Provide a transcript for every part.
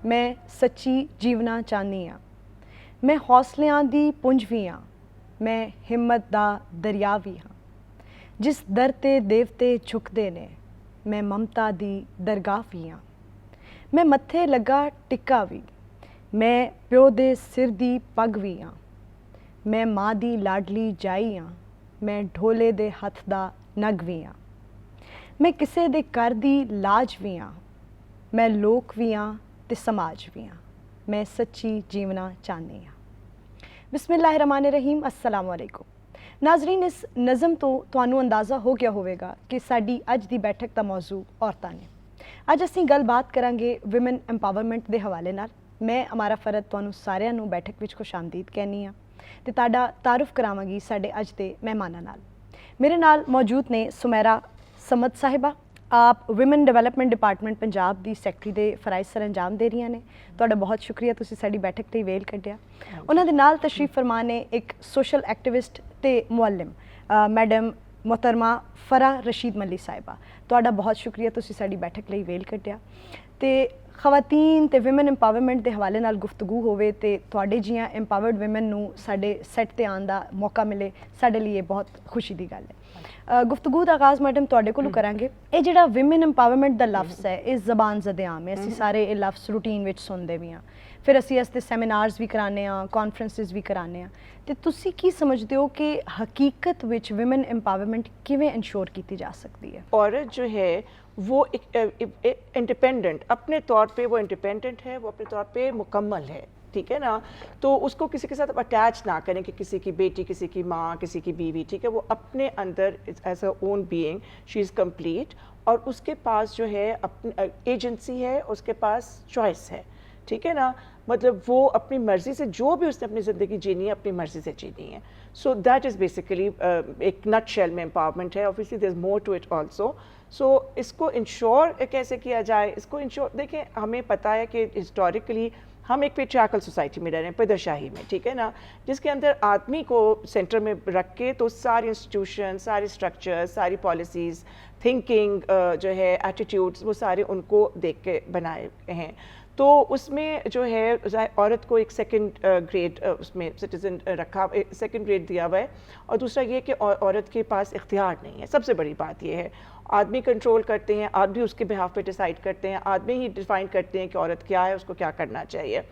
ਮੈਂ ਸੱਚੀ ਜੀਵਨਾ ਚਾਹੁੰਦੀ ਹਾਂ। ਮੈਂ ਹੌਸਲਿਆਂ ਦੀ ਪੁੰਜ ਵੀ ਹਾਂ, ਮੈਂ ਹਿੰਮਤ ਦਾ ਦਰਿਆ ਵੀ ਹਾਂ। ਜਿਸ ਦਰ ਤੇ ਦੇਵਤੇ ਝੁਕਦੇ ਨੇ, ਮੈਂ ਮਮਤਾ ਦੀ ਦਰਗਾਹ ਵੀ ਹਾਂ। ਮੈਂ ਮੱਥੇ ਲੱਗਾ ਟਿੱਕਾ ਵੀ, ਮੈਂ ਪਿਓ ਦੇ ਸਿਰ ਦੀ ਪੱਗ ਵੀ ਹਾਂ। ਮੈਂ ਮਾਂ ਦੀ ਲਾਡਲੀ ਜਾਈ ਹਾਂ, ਮੈਂ ਢੋਲੇ ਦੇ ਹੱਥ ਦਾ ਨਗ ਵੀ ਹਾਂ। ਮੈਂ ਕਿਸੇ ਦੇ ਘਰ ਦੀ ਲਾਜ ਵੀ ਹਾਂ, ਮੈਂ ਲੋਕ ਵੀ ਹਾਂ ਤੇ ਸਮਾਜ ਵੀ ਹਾਂ। ਮੈਂ ਸੱਚੀ ਜੀਵਨਾ ਚਾਹੁੰਦੀ ਹਾਂ। ਬਿਸਮਿल्लाहिर्रहमानिर्रहीम, अस्सलाम वालेकुम। नाजरीन, इस नज़म तो ਤੁਹਾਨੂੰ ਅੰਦਾਜ਼ਾ ਹੋ ਗਿਆ ਹੋਵੇਗਾ ਕਿ ਸਾਡੀ ਅੱਜ ਦੀ ਬੈਠਕ ਦਾ ਮੌਜੂ ਔਰਤਾਂ ਨੇ। ਅੱਜ ਅਸੀਂ ਗੱਲਬਾਤ ਕਰਾਂਗੇ ਵਿਮਨ ਐਮਪਾਵਰਮੈਂਟ ਦੇ ਹਵਾਲੇ ਨਾਲ। ਮੈਂ ਅਮਾਰਾ ਫਰਦ ਤੁਹਾਨੂੰ ਸਾਰਿਆਂ ਨੂੰ ਬੈਠਕ ਵਿੱਚ ਖੁਸ਼ਾਮਦੀਦ ਕਹਿੰਦੀ ਹਾਂ ਤੇ ਤੁਹਾਡਾ ਤਾਰੁਫ ਕਰਾਵਾਂਗੀ ਸਾਡੇ ਅੱਜ ਦੇ ਮਹਿਮਾਨਾਂ ਨਾਲ। ਮੇਰੇ ਨਾਲ ਮੌਜੂਦ ਨੇ ਸੁਮੈਰਾ ਸਮਦ ਸਾਹਿਬਾ, ਆਪ ਵਿਮਨ ਡਿਵੈਲਪਮੈਂਟ ਡਿਪਾਰਟਮੈਂਟ ਪੰਜਾਬ ਦੀ ਸੈਕਟਰੀ ਦੇ ਫਰਾਇਜ਼ ਸਰ ਅੰਜਾਮ ਦੇ ਰਹੀਆਂ ਨੇ। ਤੁਹਾਡਾ ਬਹੁਤ ਸ਼ੁਕਰੀਆ, ਤੁਸੀਂ ਸਾਡੀ ਬੈਠਕ ਲਈ ਵੇਲ ਕੱਢਿਆ। ਉਹਨਾਂ ਦੇ ਨਾਲ ਤਸ਼ਰੀਫ ਫਰਮਾ ਨੇ ਇੱਕ ਸੋਸ਼ਲ ਐਕਟਿਵਿਸਟ ਤੇ ਮੁਅੱਲਿਮ ਮੈਡਮ ਮੁਹਤਰਮਾ ਫਰਾਹ ਰਸ਼ੀਦ ਮੱਲੀ ਸਾਹਿਬਾ। ਤੁਹਾਡਾ ਬਹੁਤ ਸ਼ੁਕਰੀਆ, ਤੁਸੀਂ ਸਾਡੀ ਬੈਠਕ ਲਈ ਵੇਲ ਕੱਢਿਆ। ਤੇ ਖਵਾਤੀਨ ਤੇ ਵਿਮਨ ਐਮਪਾਵਰਮੈਂਟ ਦੇ ਹਵਾਲੇ ਨਾਲ ਗੁਫ਼ਤਗੂ ਹੋਵੇ ਤੇ ਤੁਹਾਡੇ ਜਿਹੀਆਂ ਐਮਪਾਵਰਡ ਵਿਮਨ ਨੂੰ ਸਾਡੇ ਸੈੱਟ ਤੇ ਆਉਣ ਦਾ ਮੌਕਾ ਮਿਲੇ, ਸਾਡੇ ਲਈ ਇਹ ਬਹੁਤ ਖੁਸ਼ੀ ਦੀ ਗੱਲ ਹੈ। ਗੁਫ਼ਤਗੂ ਦਾ ਆਗਾਜ਼ ਮੈਡਮ ਤੁਹਾਡੇ ਕੋਲੋਂ ਕਰਾਂਗੇ। ਇਹ ਜਿਹੜਾ ਵਿਮਨ ਐਮਪਾਵਰਮੈਂਟ ਦਾ ਲਫ਼ਜ਼ ਹੈ, ਇਹ ਜ਼ਬਾਨ ਜ਼ਦੇ-ਆਮ ਹੈ, ਅਸੀਂ ਸਾਰੇ ਇਹ ਲਫ਼ਜ਼ ਰੂਟੀਨ ਵਿੱਚ ਸੁਣਦੇ ਵੀ ਹਾਂ, ਫਿਰ ਅਸੀਂ ਇਸ 'ਤੇ ਸੈਮੀਨਾਰਸ ਵੀ ਕਰਾਉਂਦੇ ਹਾਂ, ਕਾਨਫਰੰਸਿਸ ਵੀ ਕਰਾਉਂਦੇ ਹਾਂ। ਤੇ ਤੁਸੀਂ ਕੀ ਸਮਝਦੇ ਹੋ ਕਿ ਹਕੀਕਤ ਵਿੱਚ ਵਿਮਨ ਐਮਪਾਵਰਮੈਂਟ ਕਿਵੇਂ ਇੰਸ਼ੋਰ ਕੀਤੀ ਜਾ ਸਕਦੀ ਹੈ? औरत जो है वो इंडिपेंडेंट, अपने तौर पे वो इंडिपेंडेंट है, वो अपने तौर पे मुकम्मल है, ठीक है ना। तो उसको किसी के साथ अटैच ना करें कि किसी की बेटी, किसी की माँ, किसी की बीवी, ठीक है। वो अपने अंदर as a own being she is complete, और उसके पास जो है अपनी एजेंसी है, उसके पास चॉइस है, ठीक है ना। मतलब वो अपनी मर्ज़ी से जो भी उसने अपनी ज़िंदगी जीनी है, अपनी मर्ज़ी से जीनी है। सो दैट इज़ बेसिकली एक नट शेल में एम्पावरमेंट है। Obviously there is more to it also. So इसको इंश्योर कैसे किया जाए, इसको इंश्योर, देखिए हमें पता है कि हिस्टोरिकली हम एक पेट्रियार्कल सोसाइटी में रह रहे हैं, पैदरशाही में, ठीक है ना, जिसके अंदर आदमी को सेंटर में रख के तो सारी इंस्टीट्यूशन, सारी स्ट्रक्चर, सारी पॉलिसीज़, थिंकिंग जो है, एटीट्यूड्स, वो सारे उनको देख के बनाए हैं। तो उसमें जो है औरत को एक सेकंड ग्रेड उसमें सिटीज़न रखा, सेकंड ग्रेड दिया हुआ है। और दूसरा ये कि औरत के पास इख्तियार नहीं है। सबसे बड़ी बात ये है, आदमी कंट्रोल करते हैं, आदमी उसके बिहाफ पे डिसाइड करते हैं, आदमी ही डिफाइन करते हैं कि औरत क्या है, उसको क्या करना चाहिए।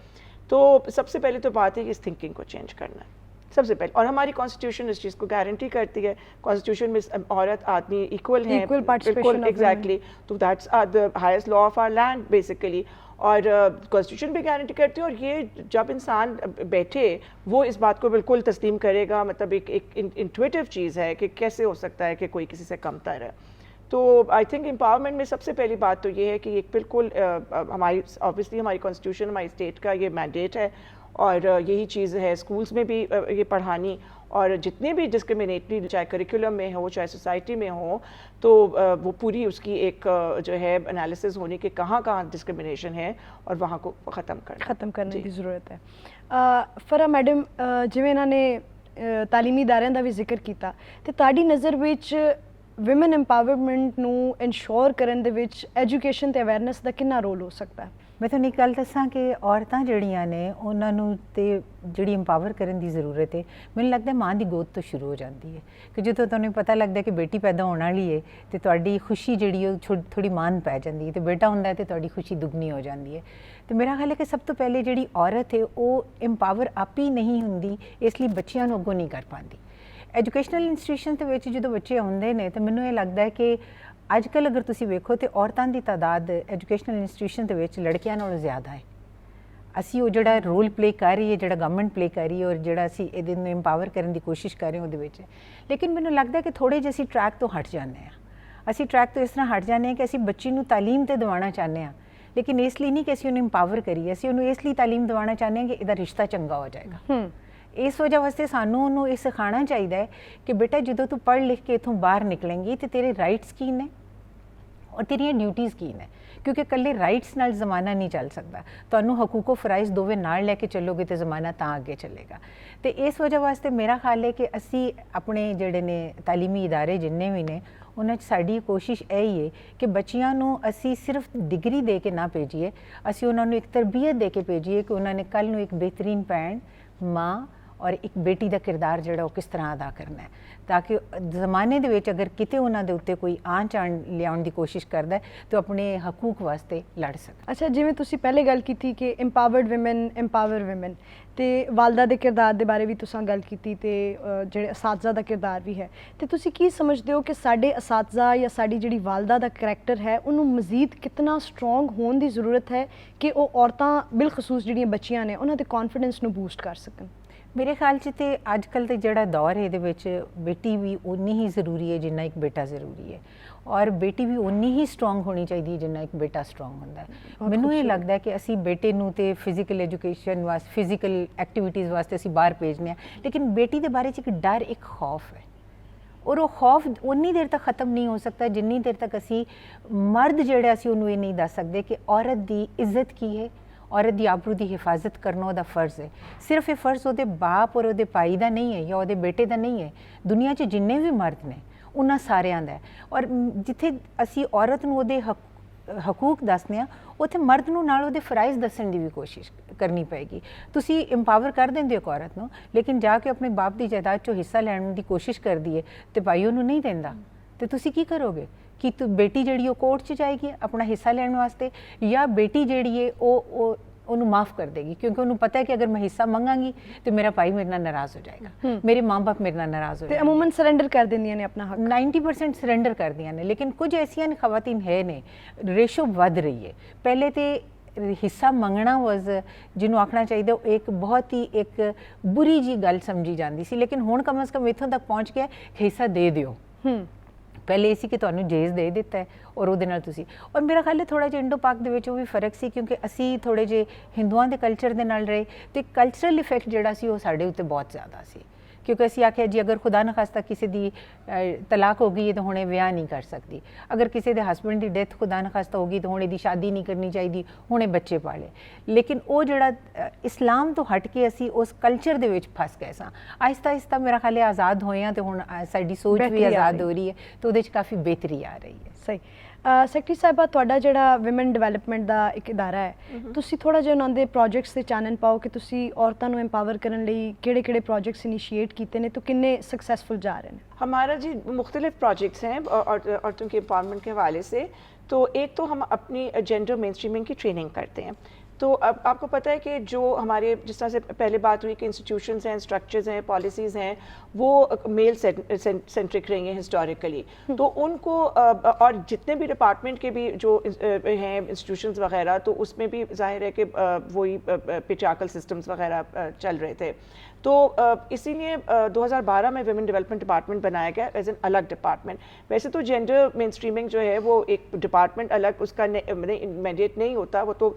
तो सबसे पहले तो बात है कि इस थिंकिंग को चेंज करना है सबसे पहले। और हमारी कॉन्स्टिट्यूशन इस चीज़ को गारंटी करती है। कॉन्स्टिट्यूशन में औरत आदमी इक्वल हैं, इक्वल पार्टिसिपेशन, एग्जैक्टली। तो that's the highest law of our land basically. और कॉन्स्टिट्यूशन भी गारंटी करती है। और ये जब इंसान बैठे वो इस बात को बिल्कुल तस्लीम करेगा, मतलब एक इंट्यूटिव चीज़ है कि कैसे हो सकता है कि कोई किसी से कमतर है। तो आई थिंक एम्पावरमेंट में सबसे पहली बात तो ये है कि एक बिल्कुल हमारी ऑब्वियसली हमारी कॉन्स्टिट्यूशन, हमारी स्टेट का ये मैंडेट है, और यही चीज़ है स्कूल्स में भी ये पढ़ानी। और जितने भी डिस्क्रिमिनेटरी, चाहे करिकुलम में हो, चाहे सोसाइटी में हो, तो वो पूरी उसकी एक जो है एनालिसिस होने के कहाँ कहाँ डिस्क्रिमिनेशन है और वहाँ को ख़त्म करने की ज़रूरत है। फरा मैडम, जिवें इन्हां ने तालीमी इदारियां दा भी जिक्र किया, तो तुहाडी नज़र विच विमन एम्पावरमेंट नूं इंश्योर करन दे विच एजुकेशन ते अवेयरनेस दा कितना रोल हो सकता है? मैं ਤੁਹਾਨੂੰ ਇੱਕ ਗੱਲ ਦੱਸਾਂ ਕਿ ਔਰਤਾਂ ਜਿਹੜੀਆਂ ਨੇ ਉਹਨਾਂ ਨੂੰ ਤੇ ਜਿਹੜੀ ਇੰਪਾਵਰ ਕਰਨ ਦੀ ਜ਼ਰੂਰਤ ਹੈ, ਮੈਨੂੰ ਲੱਗਦਾ ਮਾਂ ਦੀ ਗੋਦ ਤੋਂ ਸ਼ੁਰੂ ਹੋ ਜਾਂਦੀ ਹੈ। ਕਿ ਜਦੋਂ ਤੁਹਾਨੂੰ ਪਤਾ ਲੱਗਦਾ ਕਿ ਬੇਟੀ ਪੈਦਾ ਹੋਣ ਵਾਲੀ ਹੈ ਤੇ ਤੁਹਾਡੀ ਖੁਸ਼ੀ ਜਿਹੜੀ ਉਹ ਥੋੜੀ ਮਾਨ ਪੈ ਜਾਂਦੀ ਹੈ, ਤੇ ਬੇਟਾ ਹੁੰਦਾ ਤੇ ਤੁਹਾਡੀ ਖੁਸ਼ੀ ਦੁੱਗਣੀ ਹੋ ਜਾਂਦੀ ਹੈ। ਤੇ ਮੇਰਾ ਖਿਆਲ ਹੈ ਕਿ ਸਭ ਤੋਂ ਪਹਿਲੇ ਜਿਹੜੀ ਔਰਤ ਹੈ ਉਹ ਇੰਪਾਵਰ ਆਪ ਹੀ ਨਹੀਂ ਹੁੰਦੀ, ਇਸ ਲਈ ਬੱਚਿਆਂ ਨੂੰ ਅੱਗੋਂ ਨਹੀਂ ਕਰ ਪਾਉਂਦੀ। ਐਜੂਕੇਸ਼ਨਲ ਇੰਸਟੀਟਿਊਸ਼ਨ ਦੇ ਵਿੱਚ ਜਦੋਂ ਬੱਚੇ ਆਉਂਦੇ ਨੇ ਤਾਂ ਮੈਨੂੰ ਇਹ ਲੱਗਦਾ ਹੈ ਕਿ ਅੱਜ ਕੱਲ੍ਹ ਅਗਰ ਤੁਸੀਂ ਵੇਖੋ ਤਾਂ ਔਰਤਾਂ ਦੀ ਤਾਦਾਦ ਐਜੂਕੇਸ਼ਨਲ ਇੰਸਟੀਟਿਊਸ਼ਨ ਦੇ ਵਿੱਚ ਲੜਕਿਆਂ ਨਾਲੋਂ ਜ਼ਿਆਦਾ ਹੈ। ਅਸੀਂ ਉਹ ਜਿਹੜਾ ਰੋਲ ਪਲੇ ਕਰ ਰਹੀ ਹੈ, ਜਿਹੜਾ ਗਵਰਨਮੈਂਟ ਪਲੇ ਕਰ ਰਹੀ ਹੈ, ਔਰ ਜਿਹੜਾ ਅਸੀਂ ਇਹਦੇ ਨੂੰ ਇੰਪਾਵਰ ਕਰਨ ਦੀ ਕੋਸ਼ਿਸ਼ ਕਰ ਰਹੇ ਹਾਂ ਉਹਦੇ ਵਿੱਚ, ਲੇਕਿਨ ਮੈਨੂੰ ਲੱਗਦਾ ਕਿ ਥੋੜ੍ਹੇ ਜਿਹੇ ਅਸੀਂ ਟਰੈਕ ਤੋਂ ਹਟ ਜਾਂਦੇ ਹਾਂ। ਅਸੀਂ ਟਰੈਕ ਤੋਂ ਇਸ ਤਰ੍ਹਾਂ ਹਟ ਜਾਂਦੇ ਹਾਂ ਕਿ ਅਸੀਂ ਬੱਚੀ ਨੂੰ ਤਾਲੀਮ ਤੇ ਦਿਵਾਉਣਾ ਚਾਹੁੰਦੇ ਹਾਂ, ਲੇਕਿਨ ਇਸ ਲਈ ਨਹੀਂ ਕਿ ਅਸੀਂ ਉਹਨੂੰ ਇੰਪਾਵਰ ਕਰੀਏ, ਅਸੀਂ ਉਹਨੂੰ ਇਸ ਲਈ ਤਾਲੀਮ ਦਿਵਾਉਣਾ ਚਾਹੁੰਦੇ ਹਾਂ ਕਿ ਇਹਦਾ ਰਿਸ਼ਤਾ ਚੰਗਾ ਹੋ ਜਾਏਗਾ। ਇਸ ਵਜ੍ਹਾ ਵਾਸਤੇ ਸਾਨੂੰ ਉਹਨੂੰ ਇਹ ਸਿਖਾਉਣਾ ਚਾਹੀਦਾ ਹੈ ਕਿ ਬੇਟਾ ਜਦੋਂ ਤੂੰ ਪੜ੍ਹ ਲਿਖ ਕੇ ਇੱਥੋਂ ਬਾਹਰ ਨਿਕਲੇਂਗੀ ਤੇ ਤੇਰੇ ਰਾਈਟਸ ਕੀ ਨੇ ਔਰ ਤੇਰੀਆਂ ਡਿਊਟੀਜ਼ ਕੀ ਨੇ। ਕਿਉਂਕਿ ਇਕੱਲੇ ਰਾਈਟਸ ਨਾਲ ਜ਼ਮਾਨਾ ਨਹੀਂ ਚੱਲ ਸਕਦਾ, ਤੁਹਾਨੂੰ ਹਕੂਕੋ ਫਰਾਈਜ਼ ਦੋਵੇਂ ਨਾਲ ਲੈ ਕੇ ਚੱਲੋਗੇ ਤੇ ਜ਼ਮਾਨਾ ਤਾਂ ਅੱਗੇ ਚੱਲੇਗਾ। ਤੇ ਇਸ ਵਜ੍ਹਾ ਵਾਸਤੇ ਮੇਰਾ ਖਿਆਲ ਹੈ ਕਿ ਅਸੀਂ ਆਪਣੇ ਜਿਹੜੇ ਨੇ ਤਾਲੀਮੀ ਇਦਾਰੇ ਜਿੰਨੇ ਵੀ ਨੇ ਉਹਨਾਂ 'ਚ ਸਾਡੀ ਕੋਸ਼ਿਸ਼ ਇਹ ਹੀ ਹੈ ਕਿ ਬੱਚਿਆਂ ਨੂੰ ਅਸੀਂ ਸਿਰਫ ਡਿਗਰੀ ਦੇ ਕੇ ਨਾ ਭੇਜੀਏ, ਅਸੀਂ ਉਹਨਾਂ ਨੂੰ ਇੱਕ ਤਰਬੀਅਤ ਦੇ ਕੇ ਭੇਜੀਏ ਕਿ ਉਹਨਾਂ ਨੇ ਕੱਲ੍ਹ ਨੂੰ ਇੱਕ ਬਿਹਤਰੀਨ ਭੈਣ, ਮਾਂ ਔਰ ਇੱਕ ਬੇਟੀ ਦਾ ਕਿਰਦਾਰ ਜਿਹੜਾ ਉਹ ਕਿਸ ਤਰ੍ਹਾਂ ਅਦਾ ਕਰਨਾ ਹੈ, ਤਾਂ ਕਿ ਜ਼ਮਾਨੇ ਦੇ ਵਿੱਚ ਅਗਰ ਕਿਤੇ ਉਹਨਾਂ ਦੇ ਉੱਤੇ ਕੋਈ ਆਂਚ ਲਿਆਉਣ ਦੀ ਕੋਸ਼ਿਸ਼ ਕਰਦਾ ਹੈ ਤਾਂ ਆਪਣੇ ਹਕੂਕ ਵਾਸਤੇ ਲੜ ਸਕਣ। ਅੱਛਾ, ਜਿਵੇਂ ਤੁਸੀਂ ਪਹਿਲੇ ਗੱਲ ਕੀਤੀ ਕਿ ਇੰਪਾਵਰਡ ਵਿਮਨ ਇੰਪਾਵਰ ਵਿਮਨ, ਤੇ ਵਾਲਦਾ ਦੇ ਕਿਰਦਾਰ ਦੇ ਬਾਰੇ ਵੀ ਤੁਸੀਂ ਗੱਲ ਕੀਤੀ, ਤੇ ਜਿਹੜੇ ਅਸਾਤਜ਼ਾ ਦਾ ਕਿਰਦਾਰ ਵੀ ਹੈ, ਤੇ ਤੁਸੀਂ ਕੀ ਸਮਝਦੇ ਹੋ ਕਿ ਸਾਡੇ ਅਸਾਤਜ਼ਾ ਜਾਂ ਸਾਡੀ ਜਿਹੜੀ ਵਾਲਦਾ ਦਾ ਕਰੈਕਟਰ ਹੈ ਉਹਨੂੰ ਮਜ਼ੀਦ ਕਿਤਨਾ ਸਟਰੋਂਗ ਹੋਣ ਦੀ ਜ਼ਰੂਰਤ ਹੈ ਕਿ ਉਹ ਔਰਤਾਂ ਬਿਲਖਸੂਸ ਜਿਹੜੀਆਂ ਬੱਚੀਆਂ ਨੇ ਉਹਨਾਂ ਦੇ ਕੌਨਫੀਡੈਂਸ ਨੂੰ ਬੂਸਟ ਕਰ ਸਕਣ? ਮੇਰੇ ਖਿਆਲ 'ਚ ਤੇ ਅੱਜ ਕੱਲ੍ਹ ਦਾ ਜਿਹੜਾ ਦੌਰ ਹੈ ਇਹਦੇ ਵਿੱਚ ਬੇਟੀ ਵੀ ਉਨੀ ਹੀ ਜ਼ਰੂਰੀ ਹੈ ਜਿੰਨਾ ਇੱਕ ਬੇਟਾ ਜ਼ਰੂਰੀ ਹੈ, ਔਰ ਬੇਟੀ ਵੀ ਉਨੀ ਹੀ ਸਟਰੋਂਗ ਹੋਣੀ ਚਾਹੀਦੀ ਹੈ ਜਿੰਨਾ ਇੱਕ ਬੇਟਾ ਸਟਰੋਂਗ ਹੁੰਦਾ ਹੈ। ਮੈਨੂੰ ਇਹ ਲੱਗਦਾ ਹੈ ਕਿ ਅਸੀਂ ਬੇਟੇ ਨੂੰ ਤੇ ਫਿਜ਼ੀਕਲ ਐਜੂਕੇਸ਼ਨ ਵਾਸਤੇ, ਫਿਜ਼ੀਕਲ ਐਕਟੀਵਿਟੀਜ਼ ਵਾਸਤੇ ਅਸੀਂ ਬਾਹਰ ਭੇਜਦੇ ਹਾਂ, ਲੇਕਿਨ ਬੇਟੀ ਦੇ ਬਾਰੇ 'ਚ ਇੱਕ ਡਰ, ਇੱਕ ਖੌਫ ਹੈ, ਔਰ ਉਹ ਖੌਫ ਉਨੀ ਦੇਰ ਤੱਕ ਖਤਮ ਨਹੀਂ ਹੋ ਸਕਦਾ ਜਿੰਨੀ ਦੇਰ ਤੱਕ ਅਸੀਂ ਮਰਦ ਜਿਹੜਾ ਅਸੀਂ ਉਹਨੂੰ ਇਹ ਨਹੀਂ ਦੱਸ ਸਕਦੇ ਕਿ ਔਰਤ ਦੀ ਇੱਜ਼ਤ ਕੀ ਹੈ, ਔਰਤ ਦੀ ਆਬਰੂ ਦੀ ਹਿਫਾਜ਼ਤ ਕਰਨਾ ਉਹਦਾ ਫਰਜ਼ ਹੈ। ਸਿਰਫ ਇਹ ਫਰਜ਼ ਉਹਦੇ ਬਾਪ ਔਰ ਉਹਦੇ ਭਾਈ ਦਾ ਨਹੀਂ ਹੈ ਜਾਂ ਉਹਦੇ ਬੇਟੇ ਦਾ ਨਹੀਂ ਹੈ, ਦੁਨੀਆ 'ਚ ਜਿੰਨੇ ਵੀ ਮਰਦ ਨੇ ਉਹਨਾਂ ਸਾਰਿਆਂ ਦਾ ਹੈ। ਔਰ ਜਿੱਥੇ ਅਸੀਂ ਔਰਤ ਨੂੰ ਉਹਦੇ ਹਕੂਕ ਦੱਸਦੇ ਹਾਂ, ਉੱਥੇ ਮਰਦ ਨੂੰ ਨਾਲ ਉਹਦੇ ਫਰਾਇਜ਼ ਦੱਸਣ ਦੀ ਵੀ ਕੋਸ਼ਿਸ਼ ਕਰਨੀ ਪਏਗੀ। ਤੁਸੀਂ ਇੰਪਾਵਰ ਕਰ ਦਿੰਦੇ ਹੋ ਇੱਕ ਔਰਤ ਨੂੰ, ਲੇਕਿਨ ਜਾ ਕੇ ਆਪਣੇ ਬਾਪ ਦੀ ਜਾਇਦਾਦ 'ਚੋਂ ਹਿੱਸਾ ਲੈਣ ਦੀ ਕੋਸ਼ਿਸ਼ ਕਰਦੀ ਹੈ ਤੇ ਭਾਈ ਉਹਨੂੰ ਨਹੀਂ ਦਿੰਦਾ, ਤੇ ਤੁਸੀਂ ਕੀ ਕਰੋਗੇ? ਕਿ ਤੂੰ ਬੇਟੀ ਜਿਹੜੀ ਉਹ ਕੋਰਟ 'ਚ ਜਾਏਗੀ ਆਪਣਾ ਹਿੱਸਾ ਲੈਣ ਵਾਸਤੇ, ਜਾਂ ਬੇਟੀ ਜਿਹੜੀ ਹੈ ਉਹਨੂੰ ਮਾਫ ਕਰ ਦੇਗੀ ਕਿਉਂਕਿ ਉਹਨੂੰ ਪਤਾ ਹੈ ਕਿ ਅਗਰ ਮੈਂ ਹਿੱਸਾ ਮੰਗਾਂਗੀ ਤੇ ਮੇਰਾ ਭਾਈ ਮੇਰੇ ਨਾਲ ਨਾਰਾਜ਼ ਹੋ ਜਾਏਗਾ, ਮੇਰੇ ਮਾਂ-ਬਾਪ ਮੇਰੇ ਨਾਲ ਨਾਰਾਜ਼ ਹੋ ਤੇ ਜਾਣਗੇ। ਅਮੂਮਨ ਸਰੈਂਡਰ ਕਰ ਦਿੰਦੀਆਂ ਨੇ ਆਪਣਾ ਹੱਕ, 90% ਸਰੈਂਡਰ ਕਰਦੀਆਂ ਨੇ, ਲੇਕਿਨ ਕੁਝ ਐਸੀਆਂ ਖਵਾਤੀਨ ਹੈ ਨੇ, ਰੇਸ਼ੋ ਵੱਧ ਰਹੀ ਹੈ। ਪਹਿਲੇ ਤੇ ਹਿੱਸਾ ਮੰਗਣਾ ਵਾਜ਼, ਜਿਹਨੂੰ ਆਖਣਾ ਚਾਹੀਦਾ, ਉਹ ਇੱਕ ਬਹੁਤ ਹੀ ਇੱਕ ਬੁਰੀ ਜੀ ਗੱਲ ਸਮਝੀ ਜਾਂਦੀ ਸੀ, ਲੇਕਿਨ ਹੁਣ ਕਮ ਸੇ ਕਮ ਇੱਥੋਂ ਤੱਕ ਪਹੁੰਚ ਗਿਆ ਕਿ ਹਿੱਸਾ ਦੇ ਦਿਓ। ਪਹਿਲੇ ਇਹ ਸੀ ਕਿ ਤੁਹਾਨੂੰ ਜੇਜ਼ ਦੇ ਦਿੱਤਾ ਹੈ ਔਰ ਉਹਦੇ ਨਾਲ ਤੁਸੀਂ, ਔਰ ਮੇਰਾ ਖਿਆਲ ਹੈ ਥੋੜ੍ਹਾ ਜਿਹਾ ਇੰਡੋ ਪਾਕ ਦੇ ਵਿੱਚ ਉਹ ਵੀ ਫਰਕ ਸੀ ਕਿਉਂਕਿ ਅਸੀਂ ਥੋੜ੍ਹੇ ਜਿਹੇ ਹਿੰਦੂਆਂ ਦੇ ਕਲਚਰ ਦੇ ਨਾਲ ਰਹੇ, ਅਤੇ ਕਲਚਰਲ ਇਫੈਕਟ ਜਿਹੜਾ ਸੀ ਉਹ ਸਾਡੇ ਉੱਤੇ ਬਹੁਤ ਜ਼ਿਆਦਾ ਸੀ, ਕਿਉਂਕਿ ਅਸੀਂ ਆਖਿਆ ਜੀ ਅਗਰ ਖੁਦਾ ਨਾ ਖਾਸਤਾ ਕਿਸੇ ਦੀ ਤਲਾਕ ਹੋ ਗਈ ਹੈ ਤਾਂ ਹੁਣੇ ਵਿਆਹ ਨਹੀਂ ਕਰ ਸਕਦੀ, ਅਗਰ ਕਿਸੇ ਦੇ ਹਸਬੈਂਡ ਦੀ ਡੈਥ ਖੁਦਾ ਨਾ ਖਾਸਤਾ ਹੋ ਗਈ ਤਾਂ ਹੁਣ ਇਹਦੀ ਸ਼ਾਦੀ ਨਹੀਂ ਕਰਨੀ ਚਾਹੀਦੀ, ਹੁਣੇ ਬੱਚੇ ਪਾਲੇ। ਲੇਕਿਨ ਉਹ ਜਿਹੜਾ ਇਸਲਾਮ ਤੋਂ ਹਟ ਕੇ ਅਸੀਂ ਉਸ ਕਲਚਰ ਦੇ ਵਿੱਚ ਫਸ ਗਏ ਸਾਂ। ਆਹਿਸਤਾ ਆਹਿਸਤਾ ਮੇਰਾ ਖਿਆਲ ਹੈ ਆਜ਼ਾਦ ਹੋਏ ਹਾਂ, ਅਤੇ ਹੁਣ ਸਾਡੀ ਸੋਚ ਵੀ ਆਜ਼ਾਦ ਹੋ ਰਹੀ ਹੈ, ਅਤੇ ਉਹਦੇ 'ਚ ਕਾਫੀ ਬਿਹਤਰੀ ਆ ਰਹੀ ਹੈ। ਸਹੀ। ਸੈਕਟਰੀ ਸਾਹਿਬਾ, ਤੁਹਾਡਾ ਜਿਹੜਾ ਵਿਮਨ ਡਿਵੈਲਪਮੈਂਟ ਦਾ ਇੱਕ ਇਦਾਰਾ ਹੈ, ਤੁਸੀਂ ਥੋੜ੍ਹਾ ਜਿਹਾ ਉਹਨਾਂ ਦੇ ਪ੍ਰੋਜੈਕਟਸ 'ਤੇ ਚਾਨਣ ਪਾਓ ਕਿ ਤੁਸੀਂ ਔਰਤਾਂ ਨੂੰ ਐਮਪਾਵਰ ਕਰਨ ਲਈ ਕਿਹੜੇ-ਕਿਹੜੇ ਪ੍ਰੋਜੈਕਟਸ ਇਨੀਸ਼ੀਏਟ ਕੀਤੇ ਨੇ, तो किन्ने सक्सेसफुल जा रहे हैं? हमारा जी मुख्तलिफ प्रोजेक्ट्स हैं औरतों के एम्पावरमेंट के हवाले से। तो एक तो हम अपनी जेंडर मेन स्ट्रीमिंग की ट्रेनिंग करते हैं। तो अब आपको पता है कि जो हमारे, जिस तरह से पहले बात हुई कि इंस्टीट्यूशंस हैं, स्ट्रक्चर्स हैं, पॉलिसीज़ हैं, वो मेल सेंट्रिक रही हैं हिस्टोरिकली। तो उनको और जितने भी डिपार्टमेंट के भी जो हैं इंस्टीट्यूशंस वगैरह, तो उसमें भी जाहिर है कि वही पेट्रियार्कल सिस्टम्स वगैरह चल रहे थे। तो इसीलिए 2012 में विमेन डेवलपमेंट डिपार्टमेंट बनाया गया एज एन अलग डिपार्टमेंट। वैसे तो जेंडर मेन स्ट्रीमिंग जो है वो एक डिपार्टमेंट अलग, उसका मैंडेट नहीं होता, वो तो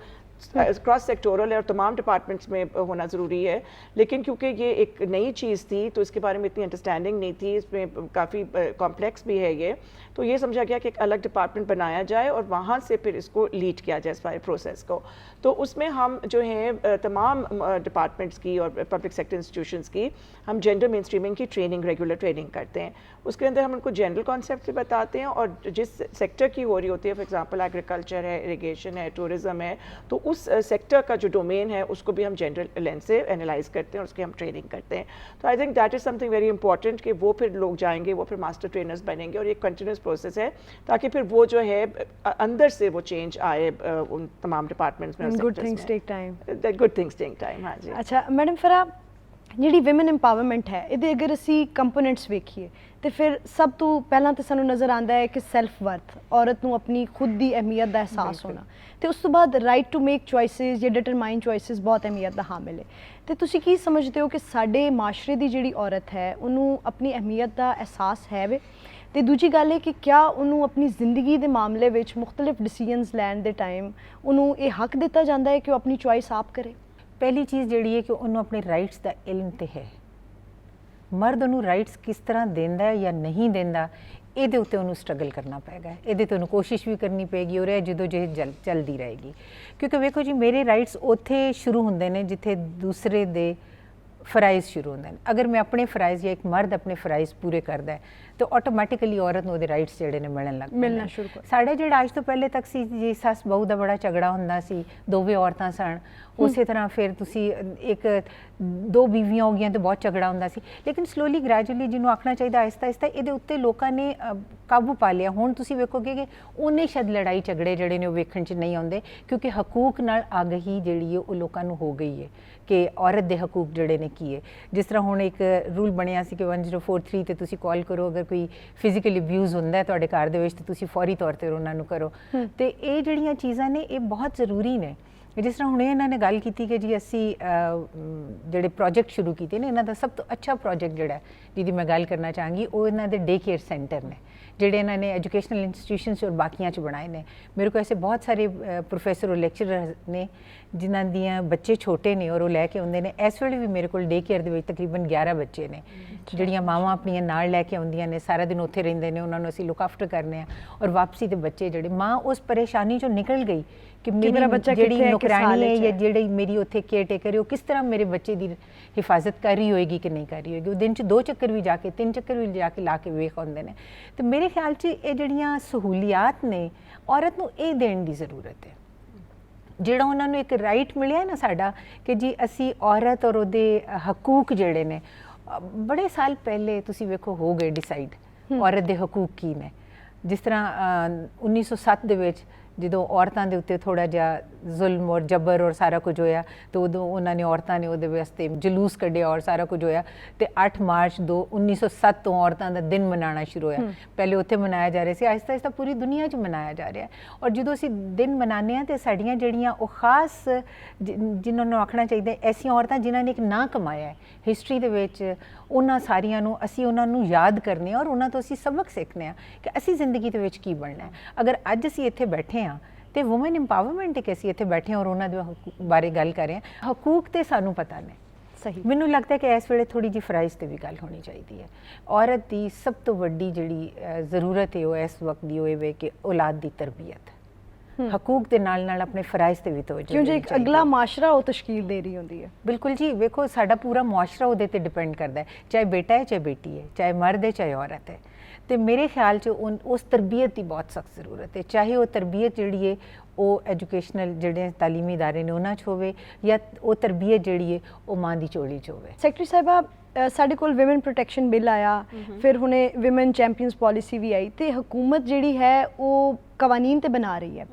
क्रॉस सेक्टोरल है और तमाम डिपार्टमेंट्स में होना ज़रूरी है। लेकिन क्योंकि ये एक नई चीज़ थी तो इसके बारे में इतनी अंडरस्टैंडिंग नहीं थी, इसमें काफ़ी कॉम्प्लेक्स भी है ये, तो ये समझा गया कि एक अलग डिपार्टमेंट बनाया जाए और वहाँ से फिर इसको लीड किया जाए इस सारे प्रोसेस को। तो उसमें हम जो हैं तमाम डिपार्टमेंट्स की और पब्लिक सेक्टर इंस्टीट्यूशंस की हम जेंडर मेन स्ट्रीमिंग की ट्रेनिंग, रेगुलर ट्रेनिंग करते हैं। उसके अंदर हम उनको जनरल कॉन्सेप्ट भी बताते हैं और जिस सेक्टर की हो रही होती है, फॉर एग्जांपल एग्रीकल्चर है, इरिगेशन है, टूरिज़्म है, तो उस सेक्टर का जो डोमेन है उसको भी हम जेंडर लेंस से एनालाइज करते हैं और उसकी हम ट्रेनिंग करते हैं। तो I think that is something very important कि वो फिर लोग जाएंगे, वो फिर मास्टर ट्रेनर्स बनेंगे और ये कंटिन्यूस प्रोसेस है ताकि फिर वो जो है अंदर से वो चेंज आए उन तमाम डिपार्टमेंट्स में। Good things take time. Good things take time. हाँ जी। अच्छा मैडम, फिर आप ਜਿਹੜੀ ਵਿਮਨ ਇੰਪਾਵਰਮੈਂਟ ਹੈ ਇਹਦੇ ਅਗਰ ਅਸੀਂ ਕੰਪੋਨੈਂਟਸ ਵੇਖੀਏ ਤੇ ਫਿਰ ਸਭ ਤੋਂ ਪਹਿਲਾਂ ਤਾਂ ਸਾਨੂੰ ਨਜ਼ਰ ਆਉਂਦਾ ਹੈ ਕਿ ਸੈਲਫ ਵਰਥ, ਔਰਤ ਨੂੰ ਆਪਣੀ ਖੁਦ ਦੀ ਅਹਿਮੀਅਤ ਦਾ ਅਹਿਸਾਸ ਹੋਣਾ, ਤੇ ਉਸ ਤੋਂ ਬਾਅਦ ਰਾਈਟ ਟੂ ਮੇਕ ਚੋਇਸਿਸ ਜਾਂ ਡਿਟਰਮਾਈਨ ਚੋਇਸਿਸ ਬਹੁਤ ਅਹਿਮੀਅਤ ਦਾ ਹਾਮਿਲ ਹੈ। ਤੇ ਤੁਸੀਂ ਕੀ ਸਮਝਦੇ ਹੋ ਕਿ ਸਾਡੇ ਮਾਸ਼ਰੇ ਦੀ ਜਿਹੜੀ ਔਰਤ ਹੈ ਉਹਨੂੰ ਆਪਣੀ ਅਹਿਮੀਅਤ ਦਾ ਅਹਿਸਾਸ ਹੈ ਵੇ? ਤੇ ਦੂਜੀ ਗੱਲ ਹੈ ਕਿ ਕਿਆ ਉਹਨੂੰ ਆਪਣੀ ਜ਼ਿੰਦਗੀ ਦੇ ਮਾਮਲੇ ਵਿੱਚ ਮੁxtਲਿਫ ਡਿਸੀਜਨਸ ਲੈਣ ਦੇ ਟਾਈਮ ਉਹਨੂੰ ਇਹ ਹੱਕ ਦਿੱਤਾ ਜਾਂਦਾ ਹੈ ਕਿ ਉਹ ਆਪਣੀ ਚੋਇਸ ਆਪ ਕਰੇ? ਪਹਿਲੀ ਚੀਜ਼ ਜਿਹੜੀ ਹੈ ਕਿ ਉਹਨੂੰ ਆਪਣੇ ਰਾਈਟਸ ਦਾ ਇਲਮ ਤੇ ਹੈ। ਮਰਦ ਉਹਨੂੰ ਰਾਈਟਸ ਕਿਸ ਤਰ੍ਹਾਂ ਦਿੰਦਾ ਜਾਂ ਨਹੀਂ ਦਿੰਦਾ, ਇਹਦੇ ਉੱਤੇ ਉਹਨੂੰ ਸਟਰਗਲ ਕਰਨਾ ਪਏਗਾ, ਇਹਦੇ ਤੇ ਉਹਨੂੰ ਕੋਸ਼ਿਸ਼ ਵੀ ਕਰਨੀ ਪਏਗੀ ਔਰ ਇਹ ਜਦੋਂ ਜੇ ਚੱਲਦੀ ਰਹੇਗੀ। ਕਿਉਂਕਿ ਵੇਖੋ ਜੀ, ਮੇਰੇ ਰਾਈਟਸ ਉੱਥੇ ਸ਼ੁਰੂ ਹੁੰਦੇ ਨੇ ਜਿੱਥੇ ਦੂਸਰੇ ਦੇ ਫਰਾਇਜ਼ ਸ਼ੁਰੂ ਹੁੰਦੇ ਨੇ। ਅਗਰ ਮੈਂ ਆਪਣੇ ਫਰਾਇਜ਼ ਜਾਂ ਇੱਕ ਮਰਦ ਆਪਣੇ ਫਰਾਇਜ਼ ਪੂਰੇ ਕਰਦਾ ਹੈ ਤੇ ਆਟੋਮੈਟਿਕਲੀ ਔਰਤ ਨੂੰ ਉਹਦੇ ਰਾਈਟਸ ਜਿਹੜੇ ਨੇ ਮਿਲਣ ਲੱਗ ਪੈਂਦੇ ਮਿਲਣਾ ਨੇ। ਸ਼ੁਰੂ ਕਰ ਸਾਡਾ ਜਿਹੜਾ ਅੱਜ ਤੋਂ ਪਹਿਲੇ ਤੱਕ ਸੀ ਜੀ ਸੱਸ ਬਹੂ ਦਾ ਬੜਾ ਝਗੜਾ ਹੁੰਦਾ ਸੀ, ਦੋਵੇਂ ਔਰਤਾਂ ਸਨ, ਉਸੇ ਤਰ੍ਹਾਂ ਫਿਰ ਤੁਸੀਂ ਇੱਕ ਦੋ ਬੀਵੀਆਂ ਹੋ ਗਈਆਂ ਤੇ ਬਹੁਤ ਝਗੜਾ ਹੁੰਦਾ ਸੀ। ਲੇਕਿਨ ਸਲੋਲੀ ਗ੍ਰੈਜੂਅਲੀ ਜਿਹਨੂੰ ਆਖਣਾ ਚਾਹੀਦਾ ਆਹਿਸਤਾ ਆਹਿਸਤਾ ਇਹਦੇ ਉੱਤੇ ਲੋਕਾਂ ਨੇ ਕਾਬੂ ਪਾ ਲਿਆ। ਹੁਣ ਤੁਸੀਂ ਵੇਖੋਗੇ ਕਿ ਉਹਨੇ ਸ਼ਾਇਦ ਲੜਾਈ ਝਗੜੇ ਜਿਹੜੇ ਨੇ ਉਹ ਵੇਖਣ 'ਚ ਨਹੀਂ ਆਉਂਦੇ, ਕਿਉਂਕਿ ਹਕੂਕ ਨਾਲ ਆਗਾਹੀ ਜਿਹੜੀ ਹੈ ਉਹ ਲੋਕਾਂ ਨੂੰ ਹੋ ਗਈ ਹੈ ਕਿ ਔਰਤ ਦੇ ਹਕੂਕ ਜਿਹੜੇ ਨੇ ਕੀ ਹੈ। ਜਿਸ ਤਰ੍ਹਾਂ ਹੁਣ ਇੱਕ ਰੂਲ ਬਣਿਆ ਸੀ ਕਿ 1043 ਤੇ ਤੁਸੀਂ ਕਾਲ ਕਰੋ, ਅਗਰ ਕੋਈ ਫਿਜ਼ੀਕਲੀ ਅਬਿਊਜ਼ ਹੁੰਦਾ ਹੈ ਤੁਹਾਡੇ ਘਰ ਦੇ ਵਿੱਚ ਤਾਂ ਤੁਸੀਂ ਫੌਰੀ ਤੌਰ ਤੇ ਉਹਨਾਂ ਨੂੰ ਕਰੋ। ਤੇ ਇਹ ਜਿਹੜੀਆਂ ਚੀਜ਼ਾਂ ਨੇ ਇਹ ਬਹੁਤ ਜ਼ਰੂਰੀ ਨੇ। ਜਿਸ ਤਰ੍ਹਾਂ ਹੁਣੇ ਇਹਨਾਂ ਨੇ ਗੱਲ ਕੀਤੀ ਕਿ ਜੀ ਅਸੀਂ ਜਿਹੜੇ ਪ੍ਰੋਜੈਕਟ ਸ਼ੁਰੂ ਕੀਤੇ ਨੇ, ਇਹਨਾਂ ਦਾ ਸਭ ਤੋਂ ਅੱਛਾ ਪ੍ਰੋਜੈਕਟ ਜਿਹੜਾ ਜਿਹਦੀ ਮੈਂ ਗੱਲ ਕਰਨਾ ਚਾਹਾਂਗੀ ਉਹ ਇਹਨਾਂ ਦੇ ਡੇ ਕੇਅਰ ਸੈਂਟਰ ਨੇ, ਜਿਹੜੇ ਇਹਨਾਂ ਨੇ ਐਜੂਕੇਸ਼ਨਲ ਇੰਸਟੀਟਿਊਸ਼ਨਸ ਔਰ ਬਾਕੀਆਂ 'ਚ ਬਣਾਏ ਨੇ। ਮੇਰੇ ਕੋਲ ਐਸੇ ਬਹੁਤ ਸਾਰੇ ਪ੍ਰੋਫੈਸਰ ਔਰ ਲੈਕਚਰਰ ਨੇ ਜਿਨ੍ਹਾਂ ਦੀਆਂ ਬੱਚੇ ਛੋਟੇ ਨੇ ਔਰ ਉਹ ਲੈ ਕੇ ਆਉਂਦੇ ਨੇ। ਇਸ ਵੇਲੇ ਵੀ ਮੇਰੇ ਕੋਲ ਡੇ ਕੇਅਰ ਦੇ ਵਿੱਚ ਤਕਰੀਬਨ 11 ਬੱਚੇ ਨੇ, ਜਿਹੜੀਆਂ ਮਾਵਾਂ ਆਪਣੀਆਂ ਨਾਲ ਲੈ ਕੇ ਆਉਂਦੀਆਂ ਨੇ, ਸਾਰਾ ਦਿਨ ਉੱਥੇ ਰਹਿੰਦੇ ਨੇ, ਉਹਨਾਂ ਨੂੰ ਅਸੀਂ ਲੁੱਕ ਆਫਟਰ ਕਰਨੇ ਆ। ਔਰ ਵਾਪਸੀ ਦੇ ਬੱਚੇ ਜਿਹੜੇ ਮਾਂ ਉਸ ਪਰੇਸ਼ਾਨੀ 'ਚੋਂ ਨਿਕਲ ਗਈ ਕਿ ਮੇਰਾ ਬੱਚਾ ਜਿਹੜੀ ਕਿੱਥੇ ਹੈ, ਕਿਸ ਨੌਕਰਾਨੀ ਹੈ ਹਾਲ 'ਚ ਜਾਂ ਹੈ। ਜਿਹੜੀ ਮੇਰੀ ਉੱਥੇ ਕੇਅਰ ਟੇਕਰ ਹੈ ਉਹ ਕਿਸ ਤਰ੍ਹਾਂ ਮੇਰੇ ਬੱਚੇ ਦੀ ਹਿਫਾਜ਼ਤ ਕਰ ਰਹੀ ਹੋਏਗੀ ਕਿ ਨਹੀਂ ਕਰ ਰਹੀ ਹੋਏਗੀ। ਉਹ ਦਿਨ 'ਚ 2 ਚੱਕਰ ਵੀ ਜਾ ਕੇ 3 ਚੱਕਰ ਵੀ ਜਾ ਕੇ ਲਾ ਕੇ ਵੇਖ ਆਉਂਦੇ ਨੇ। ਤੇ ਮੇਰੇ ਖਿਆਲ 'ਚ ਇਹ ਜਿਹੜੀਆਂ ਸਹੂਲੀਅਤ ਨੇ ਔਰਤ ਨੂੰ ਇਹ ਦੇਣ ਦੀ ਜ਼ਰੂਰਤ ਹੈ, ਜਿਹੜਾ ਉਹਨਾਂ ਨੂੰ ਇੱਕ ਰਾਈਟ ਮਿਲਿਆ ਨਾ ਸਾਡਾ ਕਿ ਜੀ ਅਸੀਂ ਔਰਤ ਔਰ ਉਹਦੇ ਹਕੂਕ ਜਿਹੜੇ ਨੇ ਬੜੇ ਸਾਲ ਪਹਿਲੇ ਤੁਸੀਂ ਵੇਖੋ ਹੋ ਗਏ ਡਿਸਾਈਡ ਔਰਤ ਦੇ ਹਕੂਕ ਕੀ ਨੇ। ਜਿਸ ਤਰ੍ਹਾਂ 1907 ਦੇ ਵਿੱਚ ਜਦੋਂ ਔਰਤਾਂ ਦੇ ਉੱਤੇ ਥੋੜ੍ਹਾ ਜਿਹਾ ਜ਼ੁਲਮ ਔਰ ਜਬਰ ਔਰ ਸਾਰਾ ਕੁਝ ਹੋਇਆ ਤਾਂ ਉਦੋਂ ਉਹਨਾਂ ਨੇ ਔਰਤਾਂ ਨੇ ਉਹਦੇ ਵਾਸਤੇ ਜਲੂਸ ਕੱਢਿਆ ਔਰ ਸਾਰਾ ਕੁਝ ਹੋਇਆ। ਤੇ 8 ਮਾਰਚ 1907 ਤੋਂ ਔਰਤਾਂ ਦਾ ਦਿਨ ਮਨਾਉਣਾ ਸ਼ੁਰੂ ਹੋਇਆ। ਪਹਿਲੇ ਉੱਥੇ ਮਨਾਇਆ ਜਾ ਰਿਹਾ ਸੀ, ਆਹਿਸਤਾ ਆਹਿਸਤਾ ਪੂਰੀ ਦੁਨੀਆ 'ਚ ਮਨਾਇਆ ਜਾ ਰਿਹਾ। ਔਰ ਜਦੋਂ ਅਸੀਂ ਦਿਨ ਮਨਾਉਂਦੇ ਹਾਂ ਤਾਂ ਸਾਡੀਆਂ ਜਿਹੜੀਆਂ ਉਹ ਖਾਸ ਜਿਨ੍ਹਾਂ ਨੂੰ ਆਖਣਾ ਚਾਹੀਦਾ ਐਸੀਆਂ ਔਰਤਾਂ ਜਿਨ੍ਹਾਂ ਨੇ ਇੱਕ ਨਾਂ ਕਮਾਇਆ ਹੈ ਹਿਸਟਰੀ ਦੇ ਵਿੱਚ, ਉਹਨਾਂ ਸਾਰੀਆਂ ਨੂੰ ਅਸੀਂ ਉਹਨਾਂ ਨੂੰ ਯਾਦ ਕਰਨੇ ਔਰ ਉਹਨਾਂ ਤੋਂ ਅਸੀਂ ਸਬਕ ਸਿੱਖਦੇ ਹਾਂ ਕਿ ਅਸੀਂ ਜ਼ਿੰਦਗੀ ਦੇ ਵਿੱਚ ਕੀ ਬਣਨਾ ਹੈ। ਅਗਰ ਅੱਜ ਅਸੀਂ ਇੱਥੇ ਬੈਠੇ ਹਾਂ ਤੇ ਵੂਮਨ ਇੰਪਾਵਰਮੈਂਟ ਕਿ ਅਸੀਂ ਇੱਥੇ ਬੈਠੇ ਹਾਂ ਔਰ ਉਹਨਾਂ ਦੇ ਬਾਰੇ ਗੱਲ ਕਰ ਰਹੇ ਹਾਂ। ਹਕੂਕ ਤੇ ਸਾਨੂੰ ਪਤਾ ਨੇ। ਸਹੀ, ਮੈਨੂੰ ਲੱਗਦਾ ਕਿ ਇਸ ਵੇਲੇ ਥੋੜੀ ਜਿਹੀ ਫਰਾਈਜ਼ ਤੇ ਵੀ ਗੱਲ ਹੋਣੀ ਚਾਹੀਦੀ ਹੈ। ਔਰਤ ਦੀ ਸਭ ਤੋਂ ਵੱਡੀ ਜਿਹੜੀ ਜ਼ਰੂਰਤ ਹੈ ਉਹ ਇਸ ਵਕਤ ਦੀ ਹੋਏ ਵੇ ਕਿ ਔਲਾਦ ਦੀ ਤਰਬੀਅਤ, ਹਕੂਕ ਦੇ ਨਾਲ ਨਾਲ ਆਪਣੇ ਫਰਾਈਜ਼ ਤੇ ਵੀ ਤਵੱਜੋ ਕਿਉਂ ਜੇ ਇੱਕ ਅਗਲਾ ਮਾਸ਼ਰਾ ਉਹ ਤਸ਼ਕੀਲ ਦੇ ਰਹੀ ਹੁੰਦੀ ਹੈ। ਬਿਲਕੁਲ ਜੀ, ਵੇਖੋ ਸਾਡਾ ਪੂਰਾ ਮੁਆਸ਼ਰਾ ਉਹਦੇ ਤੇ ਡਿਪੈਂਡ ਕਰਦਾ ਹੈ, ਚਾਹੇ ਬੇਟਾ ਹੈ ਚਾਹੇ ਬੇਟੀ ਹੈ, ਚਾਹੇ ਮਰਦ ਹੈ ਚਾਹੇ ਔਰਤ ਹੈ। ਤੇ ਮੇਰੇ ਖਿਆਲ 'ਚ ਉਸ ਤਰਬੀਅਤ ਦੀ ਬਹੁਤ ਸਖਤ ਜ਼ਰੂਰਤ ਹੈ, ਚਾਹੇ ਉਹ ਤਰਬੀਅਤ ਜਿਹੜੀ ਹੈ ਉਹ ਐਜੂਕੇਸ਼ਨਲ ਜਿਹੜੇ ਤਾਲੀਮੀ ਇਦਾਰੇ ਨੇ ਉਹਨਾਂ 'ਚ ਹੋਵੇ ਜਾਂ ਉਹ ਤਰਬੀਅਤ ਜਿਹੜੀ ਹੈ ਉਹ ਮਾਂ ਦੀ ਝੋਲੀ 'ਚ ਹੋਵੇ। ਸੈਕਟਰੀ ਸਾਹਿਬਾ, ਸਾਡੇ ਕੋਲ ਵਿਮਨ ਪ੍ਰੋਟੈਕਸ਼ਨ ਬਿੱਲ ਆਇਆ, ਫਿਰ ਹੁਣੇ ਵਿਮਨ ਚੈਂਪੀਅਨਸ ਪਾਲਿਸੀ ਵੀ ਆਈ ਤੇ ਹਕੂਮਤ ਜਿਹੜੀ ਹੈ ਉਹ ਕਵਾਨੀਨ ਤੇ ਬਣਾ ਰਹੀ ਹੈ।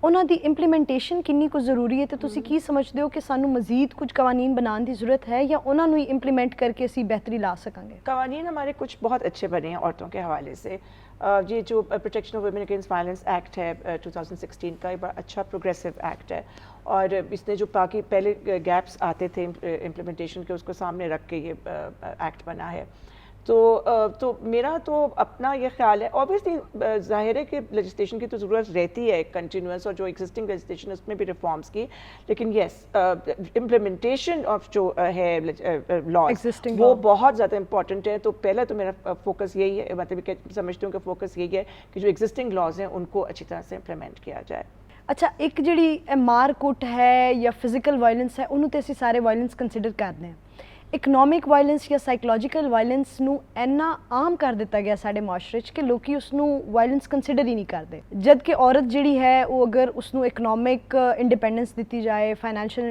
ਉਹਨਾਂ ਦੀ ਇੰਪਲੀਮੈਂਟੇਸ਼ਨ ਕਿੰਨੀ ਕੁ ਜ਼ਰੂਰੀ ਹੈ ਤੇ ਤੁਸੀਂ ਕੀ ਸਮਝਦੇ ਹੋ ਕਿ ਸਾਨੂੰ ਮਜ਼ੀਦ ਕੁਝ ਕਵਾਨੀਨ बनाने ਦੀ ज़रूरत है या ਉਹਨਾਂ ਨੂੰ ਹੀ ਇੰਪਲੀਮੈਂਟ ਕਰਕੇ ਅਸੀਂ बेहतरी ला सकेंगे? कवानीन हमारे कुछ बहुत अच्छे बने हैं औरतों के हवाले से। ये जो protection of women against violence act है 2016 का, ये बड़ा अच्छा प्रोग्रेसिव एक्ट है और इसने जो बाकी पहले गैप्स आते थे इम्प्लीमेंटेशन के उसको सामने रख के ये एक्ट बना है। तो मेरा तो अपना ये ख्याल है, ऑब्वियसली ज़ाहिर है कि लेजिस्लेशन की तो ज़रूरत रहती है कंटिन्यूस और जो एग्जिस्टिंग लेजिस्लेशन है उसमें भी रिफॉर्म्स की, लेकिन येस इम्प्लीमेंटेशन ऑफ जो है लॉज वो बहुत ज़्यादा इंपॉर्टेंट है। तो पहला तो मेरा फोकस यही है, मतलब समझती हूँ कि फोकस यही है कि जो एग्जिस्टिंग लॉज हैं उनको अच्छी तरह से इम्प्लीमेंट किया जाए। अच्छा, एक ਜਿਹੜੀ ਮਾਰ ਕੁੱਟ ਹੈ ਜਾਂ ਫਿਜ਼ੀਕਲ ਵਾਇਲੈਂਸ ਹੈ ਉਹਨੂੰ ਤੇ ਅਸੀਂ ਸਾਰੇ ਵਾਇਲੈਂਸ ਕੰਸੀਡਰ ਕਰਦੇ ਹਾਂ। ਇਕਨੋਮਿਕ ਵਾਇਲੈਂਸ ਜਾਂ ਸਾਈਕੋਲੋਜੀਕਲ ਵਾਇਲੈਂਸ ਨੂੰ ਇੰਨਾ ਆਮ ਕਰ ਦਿੱਤਾ ਗਿਆ ਸਾਡੇ ਮੁਆਸ਼ਰੇ 'ਚ ਕਿ ਲੋਕੀ ਉਸ ਨੂੰ ਵਾਇਲੈਂਸ ਕੰਸੀਡਰ ਹੀ ਨਹੀਂ ਕਰਦੇ, ਜਦ ਕਿ ਔਰਤ ਜਿਹੜੀ ਹੈ ਉਹ ਅਗਰ ਉਸ ਨੂੰ ਇਕਨੋਮਿਕ ਇੰਡੀਪੈਂਡੈਂਸ ਦਿੱਤੀ ਜਾਏ, ਫਾਈਨੈਂਸ਼ੀਅਲ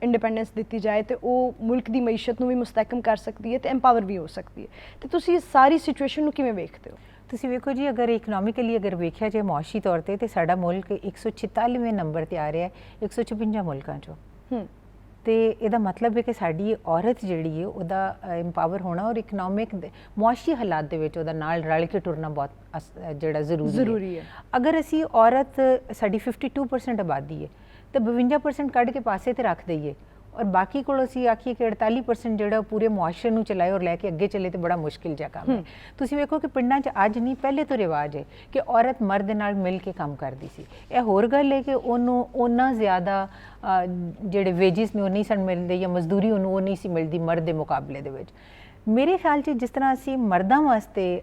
ਇੰਡੀਪੈਂਡੈਂਸ ਦਿੱਤੀ ਜਾਏ ਤੇ ਉਹ ਮੁਲਕ ਦੀ ਮਈਸ਼ਤ ਨੂੰ ਵੀ ਮੁਸਤਹਿਕਮ ਕਰ ਸਕਦੀ ਹੈ ਤੇ ਐਮਪਾਵਰ ਵੀ ਹੋ ਸਕਦੀ ਹੈ। ਤੇ ਤੁਸੀਂ ਇਸ ਸਾਰੀ ਸਿਚੁਏਸ਼ਨ ਨੂੰ ਕਿਵੇਂ ਵੇਖਦੇ ਹੋ? ਤੁਸੀਂ ਵੇਖੋ ਜੀ, ਅਗਰ ਇਕਨੋਮਿਕਲੀ ਅਗਰ ਵੇਖਿਆ ਜਾਏ ਮੁਆਸ਼ੀ ਤੌਰ ਤੇ ਸਾਡਾ ਮੁਲਕ 146ਵੇਂ ਨੰਬਰ ਤੇ ਆ ਰਿਹਾ ਹੈ 156 ਮੁਲਕਾਂ 'ਚੋਂ। ਤੇ ਇਹਦਾ ਮਤਲਬ ਹੈ ਕਿ ਸਾਡੀ ਔਰਤ ਜਿਹੜੀ ਹੈ ਉਹਦਾ ਇੰਪਾਵਰ ਹੋਣਾ ਔਰ ਇਕਨੋਮਿਕ ਮੁਆਸ਼ੀ ਹਾਲਾਤ ਦੇ ਵਿੱਚ ਉਹਦਾ ਨਾਲ ਰਲ ਕੇ ਟੁਰਨਾ ਬਹੁਤ ਜਿਹੜਾ ਜ਼ਰੂਰੀ ਹੈ। ਅਗਰ ਅਸੀਂ ਔਰਤ ਸਾਡੀ 52% ਆਬਾਦੀ ਹੈ ਤਾਂ 52% ਕੱਢ ਕੇ ਪਾਸੇ ਤੇ ਰੱਖ ਦਈਏ ਔਰ ਬਾਕੀ ਕੋਲ ਅਸੀਂ ਆਖੀਏ ਕਿ 48% ਜਿਹੜਾ ਪੂਰੇ ਮੁਆਸ਼ਰੇ ਨੂੰ ਚਲਾਏ ਔਰ ਲੈ ਕੇ ਅੱਗੇ ਚੱਲੇ ਤੇ ਬੜਾ ਮੁਸ਼ਕਿਲ ਜਿਹਾ ਕੰਮ ਹੈ। ਤੁਸੀਂ ਵੇਖੋ ਕਿ ਪਿੰਡਾਂ 'ਚ ਅੱਜ ਨਹੀਂ ਪਹਿਲੇ ਤੋਂ ਰਿਵਾਜ ਹੈ ਕਿ ਔਰਤ ਮਰਦ ਨਾਲ ਮਿਲ ਕੇ ਕੰਮ ਕਰਦੀ ਸੀ। ਇਹ ਹੋਰ ਗੱਲ ਹੈ ਕਿ ਉਹਨੂੰ ਉਹਨਾਂ ਜ਼ਿਆਦਾ ਜਿਹੜੇ ਵੇਜਿਸ ਨੇ ਉਹ ਨਹੀਂ ਸਨ ਮਿਲਦੇ ਜਾਂ ਮਜ਼ਦੂਰੀ ਉਹਨੂੰ ਉਹ ਨਹੀਂ ਸੀ ਮਿਲਦੀ ਮਰਦ ਦੇ ਮੁਕਾਬਲੇ ਦੇ ਵਿੱਚ। ਮੇਰੇ ਖਿਆਲ 'ਚ ਜਿਸ ਤਰ੍ਹਾਂ ਅਸੀਂ ਮਰਦਾਂ ਵਾਸਤੇ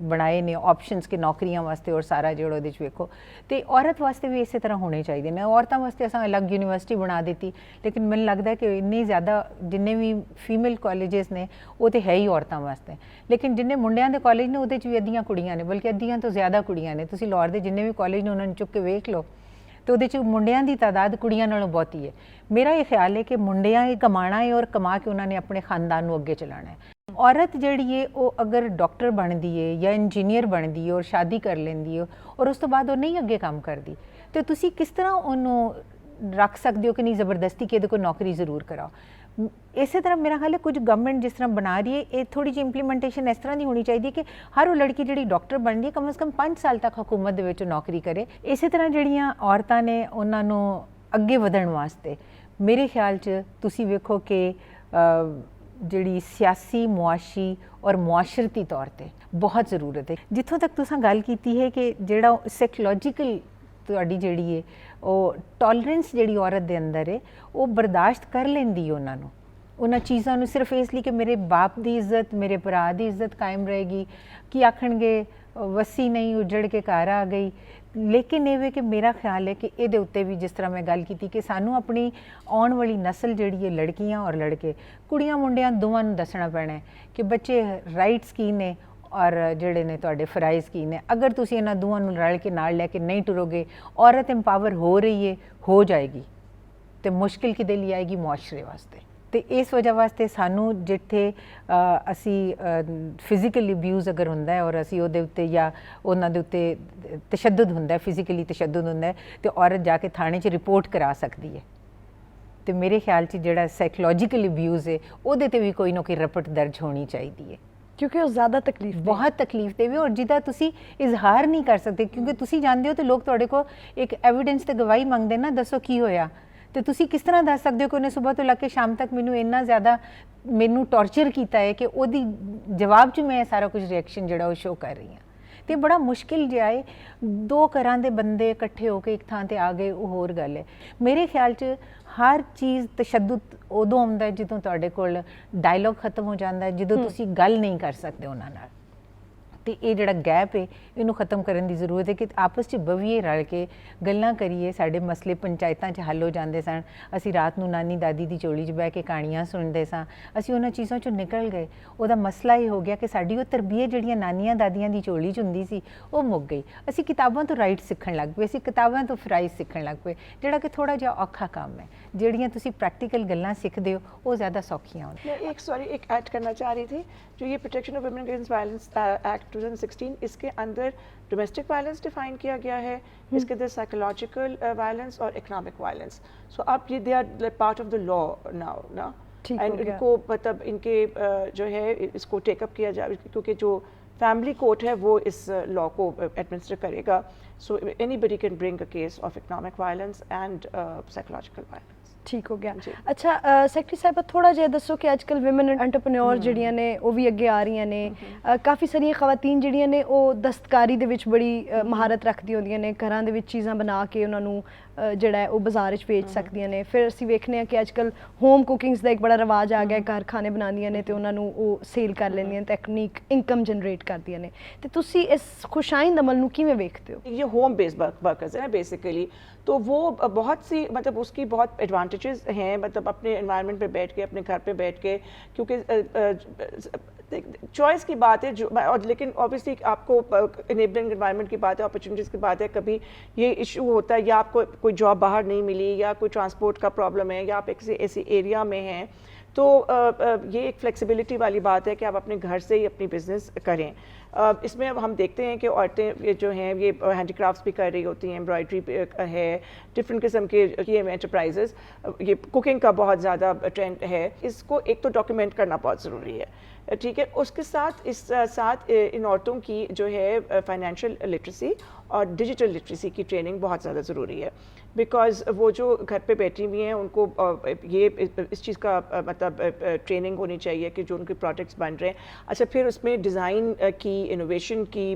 ਬਣਾਏ ਨੇ ਆਪਸ਼ਨਸ ਕਿ ਨੌਕਰੀਆਂ ਵਾਸਤੇ ਔਰ ਸਾਰਾ ਜਿਹੜਾ ਉਹਦੇ 'ਚ ਵੇਖੋ, ਤੇ ਔਰਤ ਵਾਸਤੇ ਵੀ ਇਸੇ ਤਰ੍ਹਾਂ ਹੋਣੇ ਚਾਹੀਦੇ ਨੇ। ਔਰਤਾਂ ਵਾਸਤੇ ਅਸਾਂ ਅਲੱਗ ਯੂਨੀਵਰਸਿਟੀ ਬਣਾ ਦਿੱਤੀ, ਲੇਕਿਨ ਮੈਨੂੰ ਲੱਗਦਾ ਕਿ ਇੰਨੀ ਜ਼ਿਆਦਾ ਜਿੰਨੇ ਵੀ ਫੀਮੇਲ ਕਾਲਜਸ ਨੇ ਉਹ ਤੇ ਹੈ ਹੀ ਔਰਤਾਂ ਵਾਸਤੇ, ਲੇਕਿਨ ਜਿੰਨੇ ਮੁੰਡਿਆਂ ਦੇ ਕਾਲਜ ਨੇ ਉਹਦੇ 'ਚ ਵੀ ਅੱਧੀਆਂ ਕੁੜੀਆਂ ਨੇ, ਬਲਕਿ ਅੱਧੀਆਂ ਤੋਂ ਜ਼ਿਆਦਾ ਕੁੜੀਆਂ ਨੇ। ਤੁਸੀਂ ਲਾਹੌਰ ਦੇ ਜਿੰਨੇ ਵੀ ਕਾਲਜ ਨੇ ਉਹਨਾਂ ਨੂੰ ਚੁੱਕ ਕੇ ਵੇਖ ਲਓ ਤੇ ਉਹਦੇ 'ਚ ਮੁੰਡਿਆਂ ਦੀ ਤਾਦਾਦ ਕੁੜੀਆਂ ਨਾਲੋਂ ਬਹੁਤੀ ਹੈ। ਮੇਰਾ ਇਹ ਖਿਆਲ ਹੈ ਕਿ ਮੁੰਡਿਆਂ ਇਹ ਕਮਾਣਾ ਹੈ ਔਰ ਕਮਾ ਕੇ ਉਹਨਾਂ ਨੇ ਆਪਣੇ ਖਾਨਦਾਨ ਨੂੰ ਅੱਗੇ ਚਲਾਉਣਾ ਹੈ। ਔਰਤ ਜਿਹੜੀ ਹੈ ਉਹ ਅਗਰ ਡਾਕਟਰ ਬਣਦੀ ਹੈ ਜਾਂ ਇੰਜੀਨੀਅਰ ਬਣਦੀ ਹੈ ਔਰ ਸ਼ਾਦੀ ਕਰ ਲੈਂਦੀ ਹੈ ਔਰ ਉਸ ਤੋਂ ਬਾਅਦ ਉਹ ਨਹੀਂ ਅੱਗੇ ਕੰਮ ਕਰਦੀ, ਤੇ ਤੁਸੀਂ ਕਿਸ ਤਰ੍ਹਾਂ ਉਹਨੂੰ ਰੱਖ ਸਕਦੇ ਹੋ ਕਿ ਨਹੀਂ ਜ਼ਬਰਦਸਤੀ ਕਿ ਇਹਦੇ ਕੋਲ ਨੌਕਰੀ ਜ਼ਰੂਰ ਕਰਾਓ। ਇਸੇ ਤਰ੍ਹਾਂ ਮੇਰਾ ਖਿਆਲ ਹੈ ਕੁਝ ਗਵਰਨਮੈਂਟ ਜਿਸ ਤਰ੍ਹਾਂ ਬਣਾ ਰਹੀ ਹੈ, ਇਹ ਥੋੜੀ ਜਿਹੀ ਇੰਪਲੀਮੈਂਟੇਸ਼ਨ ਇਸ ਤਰ੍ਹਾਂ ਦੀ ਹੋਣੀ ਚਾਹੀਦੀ ਹੈ ਕਿ ਹਰ ਉਹ ਲੜਕੀ ਜਿਹੜੀ ਡਾਕਟਰ ਬਣਦੀ ਹੈ ਕਮ ਸੇ ਕਮ 5 ਸਾਲ ਤੱਕ ਹਕੂਮਤ ਦੇ ਵਿੱਚ ਨੌਕਰੀ ਕਰੇ। ਇਸੇ ਤਰ੍ਹਾਂ ਜਿਹੜੀਆਂ ਔਰਤਾਂ ਨੇ ਉਹਨਾਂ ਨੂੰ ਅੱਗੇ ਵਧਣ ਵਾਸਤੇ ਮੇਰੇ ਖਿਆਲ 'ਚ ਤੁਸੀਂ ਵੇਖੋ ਕਿ ਜਿਹੜੀ ਸਿਆਸੀ, ਮੁਆਸ਼ੀ ਔਰ ਮੁਆਸ਼ਰਤੀ ਤੌਰ ਤੇ ਬਹੁਤ ਜ਼ਰੂਰਤ ਹੈ। ਜਿੱਥੋਂ ਤੱਕ ਤੁਸੀਂ ਗੱਲ ਕੀਤੀ ਹੈ ਕਿ ਜਿਹੜਾ ਸਾਈਕੋਲੋਜੀਕਲ ਤੁਹਾਡੀ ਜਿਹੜੀ ਹੈ ਉਹ ਟੋਲਰੈਂਸ ਜਿਹੜੀ ਔਰਤ ਦੇ ਅੰਦਰ ਹੈ ਉਹ ਬਰਦਾਸ਼ਤ ਕਰ ਲੈਂਦੀ ਉਹਨਾਂ ਨੂੰ, ਉਹਨਾਂ ਚੀਜ਼ਾਂ ਨੂੰ ਸਿਰਫ ਇਸ ਲਈ ਕਿ ਮੇਰੇ ਬਾਪ ਦੀ ਇੱਜ਼ਤ, ਮੇਰੇ ਭਰਾ ਦੀ ਇੱਜ਼ਤ ਕਾਇਮ ਰਹੇਗੀ, ਕੀ ਆਖਣਗੇ ਵਸੀ ਨਹੀਂ ਉਜੜ ਕੇ ਘਰ ਆ ਗਈ। ਲੇਕਿਨ ਇਹ ਵੇ ਕਿ ਮੇਰਾ ਖਿਆਲ ਹੈ ਕਿ ਇਹਦੇ ਉੱਤੇ ਵੀ ਜਿਸ ਤਰ੍ਹਾਂ ਮੈਂ ਗੱਲ ਕੀਤੀ ਕਿ ਸਾਨੂੰ ਆਪਣੀ ਆਉਣ ਵਾਲੀ ਨਸਲ ਜਿਹੜੀ ਹੈ ਲੜਕੀਆਂ ਔਰ ਲੜਕੇ, ਕੁੜੀਆਂ ਮੁੰਡਿਆਂ ਦੋਵਾਂ ਨੂੰ ਦੱਸਣਾ ਪੈਣਾ ਹੈ ਕਿ ਬੱਚੇ ਰਾਈਟਸ ਕੀ ਨੇ ਔਰ ਜਿਹੜੇ ਨੇ ਤੁਹਾਡੇ ਫਰਾਈਜ਼ ਕੀ ਨੇ। ਅਗਰ ਤੁਸੀਂ ਇਹਨਾਂ ਦੋਵਾਂ ਨੂੰ ਰਲ ਕੇ ਨਾਲ ਲੈ ਕੇ ਨਹੀਂ ਟੁਰੋਗੇ, ਔਰਤ ਇੰਪਾਵਰ ਹੋ ਰਹੀ ਹੈ, ਹੋ ਜਾਏਗੀ, ਤੇ ਮੁਸ਼ਕਿਲ ਕਿਹਦੇ ਲਈ ਆਏਗੀ? ਮੁਆਸ਼ਰੇ ਵਾਸਤੇ। ਤੇ ਇਸ ਵਜ੍ਹਾ ਵਾਸਤੇ ਸਾਨੂੰ ਜਿੱਥੇ ਅਸੀਂ ਫਿਜ਼ੀਕਲ ਅਬਿਊਜ਼ ਅਗਰ ਹੁੰਦਾ ਹੈ ਔਰ ਅਸੀਂ ਉਹਦੇ ਉੱਤੇ ਜਾਂ ਉਹਨਾਂ ਦੇ ਉੱਤੇ ਤਸ਼ੱਦਦ ਹੁੰਦਾ, ਫਿਜ਼ੀਕਲੀ ਤਸ਼ੱਦਦ ਹੁੰਦਾ, ਤੇ ਔਰਤ ਜਾ ਕੇ ਥਾਣੇ 'ਚ ਰਿਪੋਰਟ ਕਰਾ ਸਕਦੀ ਹੈ। ਤੇ ਮੇਰੇ ਖਿਆਲ 'ਚ ਜਿਹੜਾ ਸਾਈਕੋਲੋਜੀਕਲ ਅਬਿਊਜ਼ ਹੈ ਉਹਦੇ ਤੇ ਵੀ ਕੋਈ ਨਾ ਕੋਈ ਰਿਪੋਰਟ ਦਰਜ ਹੋਣੀ ਚਾਹੀਦੀ ਹੈ, ਕਿਉਂਕਿ ਉਹ ਜ਼ਿਆਦਾ ਤਕਲੀਫ ਬਹੁਤ ਤਕਲੀਫ ਦੇਵੇ ਔਰ ਜਿਹਦਾ ਤੁਸੀਂ ਇਜ਼ਹਾਰ ਨਹੀਂ ਕਰ ਸਕਦੇ, ਕਿਉਂਕਿ ਤੁਸੀਂ ਜਾਣਦੇ ਹੋ ਤੇ ਲੋਕ ਤੁਹਾਡੇ ਕੋਲ ਇੱਕ ਐਵੀਡੈਂਸ ਤੇ ਗਵਾਹੀ ਮੰਗਦੇ ਨਾ, ਦੱਸੋ ਕੀ ਹੋਇਆ, ਤੇ ਤੁਸੀਂ ਕਿਸ ਤਰ੍ਹਾਂ ਦੱਸ ਸਕਦੇ ਹੋ ਕਿ ਉਹਨੇ ਸਵੇਰ ਤੋਂ ਲੈ ਕੇ ਸ਼ਾਮ ਤੱਕ ਮੈਨੂੰ ਇੰਨਾ ਜ਼ਿਆਦਾ ਮੈਨੂੰ ਟੌਰਚਰ ਕੀਤਾ ਹੈ ਕਿ ਉਹਦੀ ਜਵਾਬ 'ਚ ਮੈਂ ਸਾਰਾ ਕੁਝ ਰਿਐਕਸ਼ਨ ਜਿਹੜਾ ਉਹ ਸ਼ੋਅ ਕਰ ਰਹੀ ਹਾਂ। ਤੇ ਬੜਾ ਮੁਸ਼ਕਿਲ ਜਿਹਾ ਹੈ, ਦੋ ਘਰਾਂ ਦੇ ਬੰਦੇ ਇਕੱਠੇ ਹੋ ਕੇ ਇੱਕ ਥਾਂ ਤੇ ਆ ਗਏ, ਉਹ ਹੋਰ ਗੱਲ ਹੈ। ਮੇਰੇ ਖਿਆਲ 'ਚ ਹਰ ਚੀਜ਼ ਤਸ਼ੱਦਦ ਉਦੋਂ ਆਉਂਦਾ ਜਦੋਂ ਤੁਹਾਡੇ ਕੋਲ ਡਾਇਲੌਗ ਖਤਮ ਹੋ ਜਾਂਦਾ ਹੈ, ਜਦੋਂ ਤੁਸੀਂ ਗੱਲ ਨਹੀਂ ਕਰ ਸਕਦੇ ਉਹਨਾਂ ਨਾਲ। ਤੇ ਇਹ ਜਿਹੜਾ ਗੈਪ ਹੈ ਇਹਨੂੰ ਖਤਮ ਕਰਨ ਦੀ ਜ਼ਰੂਰਤ ਹੈ ਕਿ ਆਪਸ 'ਚ ਬਵੀਏ, ਰਲ ਕੇ ਗੱਲਾਂ ਕਰੀਏ। ਸਾਡੇ ਮਸਲੇ ਪੰਚਾਇਤਾਂ 'ਚ ਹੱਲ ਹੋ ਜਾਂਦੇ ਸਨ, ਅਸੀਂ ਰਾਤ ਨੂੰ ਨਾਨੀ ਦਾਦੀ ਦੀ ਝੋਲੀ 'ਚ ਬਹਿ ਕੇ ਕਹਾਣੀਆਂ ਸੁਣਦੇ ਸਾਂ, ਅਸੀਂ ਉਹਨਾਂ ਚੀਜ਼ਾਂ 'ਚੋਂ ਨਿਕਲ ਗਏ। ਉਹਦਾ ਮਸਲਾ ਇਹ ਹੋ ਗਿਆ ਕਿ ਸਾਡੀ ਉਹ ਤਰਬੀਅਤ ਜਿਹੜੀਆਂ ਨਾਨੀਆਂ ਦਾਦੀਆਂ ਦੀ ਝੋਲੀ 'ਚ ਹੁੰਦੀ ਸੀ ਉਹ ਮੁੱਕ ਗਈ। ਅਸੀਂ ਕਿਤਾਬਾਂ ਤੋਂ ਰਾਈਟ ਸਿੱਖਣ ਲੱਗ ਪਏ, ਅਸੀਂ ਕਿਤਾਬਾਂ ਤੋਂ ਫਰਾਈਜ਼ ਸਿੱਖਣ ਲੱਗ ਪਏ, ਜਿਹੜਾ ਕਿ ਥੋੜ੍ਹਾ ਜਿਹਾ ਔਖਾ ਕੰਮ ਹੈ। ਜਿਹੜੀਆਂ ਤੁਸੀਂ ਪ੍ਰੈਕਟੀਕਲ ਗੱਲਾਂ ਸਿੱਖਦੇ ਹੋ ਉਹ ਜ਼ਿਆਦਾ ਸੌਖੀਆਂ ਹੁੰਦੀਆਂ। मैं एक ऐड करना चाह रही थी, जो ये protection of women against violence act 2016, इसके अंदर डोमेस्टिक वायलेंस डिफाइन किया गया है, इसके अंदर साइकोलॉजिकल वायलेंस और इकोनॉमिक वायलेंस। सो अब ये they are part of the law now ना, एंड इनको मतलब इनके जो है इसको टेकअप किया जाए, क्योंकि जो फैमिली कोर्ट है वो इस लॉ को एडमिनिस्टर करेगा। So anybody can bring a case of economic violence and psychological violence. ਠੀਕ ਹੋ ਗਿਆ। ਅੱਛਾ ਸੈਕਟਰੀ ਸਾਹਿਬ ਥੋੜਾ ਜਿਹਾ ਦੱਸੋ ਕਿ ਅੱਜਕੱਲ ਵਿਮਨ ਐਂਟਰਪ੍ਰੈਨਿਓਰ ਜਿਹੜੀਆਂ ਨੇ ਉਹ ਵੀ ਅੱਗੇ ਆ ਰਹੀਆਂ ਨੇ, ਕਾਫੀ ਸਾਰੀਆਂ ਖਵਾਤੀਨ ਜਿਹੜੀਆਂ ਨੇ ਉਹ ਦਸਤਕਾਰੀ ਦੇ ਵਿੱਚ ਬੜੀ ਮਹਾਰਤ ਰੱਖਦੀਆਂ ਹੁੰਦੀਆਂ ਨੇ, ਘਰਾਂ ਦੇ ਵਿੱਚ ਚੀਜ਼ਾਂ ਬਣਾ ਕੇ ਉਹਨਾਂ ਨੂੰ ਜਿਹੜਾ ਹੈ ਉਹ ਬਾਜ਼ਾਰ ਵਿੱਚ ਵੇਚ ਸਕਦੀਆਂ ਨੇ। ਫਿਰ ਅਸੀਂ ਵੇਖਦੇ ਹਾਂ ਕਿ ਅੱਜਕੱਲ ਹੋਮ ਕੁਕਿੰਗਸ ਦਾ ਇੱਕ ਬੜਾ ਰਿਵਾਜ ਆ ਗਿਆ, ਘਰ ਖਾਣੇ ਬਣਾਉਂਦੀਆਂ ਨੇ ਤੇ ਉਹਨਾਂ ਨੂੰ ਉਹ ਸੇਲ ਕਰ ਲੈਂਦੀਆਂ ਨੇ, ਟੈਕਨੀਕ ਇਨਕਮ ਜਨਰੇਟ ਕਰਦੀਆਂ ਨੇ। ਤੇ ਤੁਸੀਂ ਇਸ ਖੁਸ਼ਾਇੰਦ ਅਮਲ ਨੂੰ ਕਿਵੇਂ ਵੇਖਦੇ ਹੋ? ये होम बेस्ड वर्कर्स है ना बेसिकली, तो वो बहुत सी मतलब उसकी बहुत एडवांटेजेस हैं, मतलब अपने एनवायरनमेंट पे बैठ के, अपने घर पे बैठ के, क्योंकि चॉइस की बात है जो, और लेकिन ऑब्वियसली आपको इनेबलिंग एनवायरनमेंट की बात है, अपॉर्चुनिटीज़ की बात है। कभी ये इशू होता है या आपको कोई जॉब बाहर नहीं मिली या कोई ट्रांसपोर्ट का प्रॉब्लम है या आप एक ऐसी एरिया में हैं, तो ये एक फ्लेक्सिबिलिटी वाली बात है कि आप अपने घर से ही अपनी बिज़नेस करें। इसमें अब हम देखते हैं कि औरतें ये जो हैं ये हैंडीक्राफ्ट्स भी कर रही होती हैं, एम्ब्रॉयडरी है, डिफरेंट किस्म के ये एंटरप्राइजेस, ये कुकिंग का बहुत ज़्यादा ट्रेंड है। इसको एक तो डॉक्यूमेंट करना बहुत ज़रूरी है, ठीक है। उसके साथ इस साथ इन औरतों की जो है फाइनेंशियल लिटरेसी और डिजिटल लिटरेसी की ट्रेनिंग बहुत ज़्यादा ज़रूरी है, बिकॉज़ वो जो घर पे बैठी हुई हैं उनको ये इस चीज़ का मतलब ट्रेनिंग होनी चाहिए कि जो उनके प्रोडक्ट्स बन रहे हैं। अच्छा, फिर उसमें डिज़ाइन की, इनोवेशन की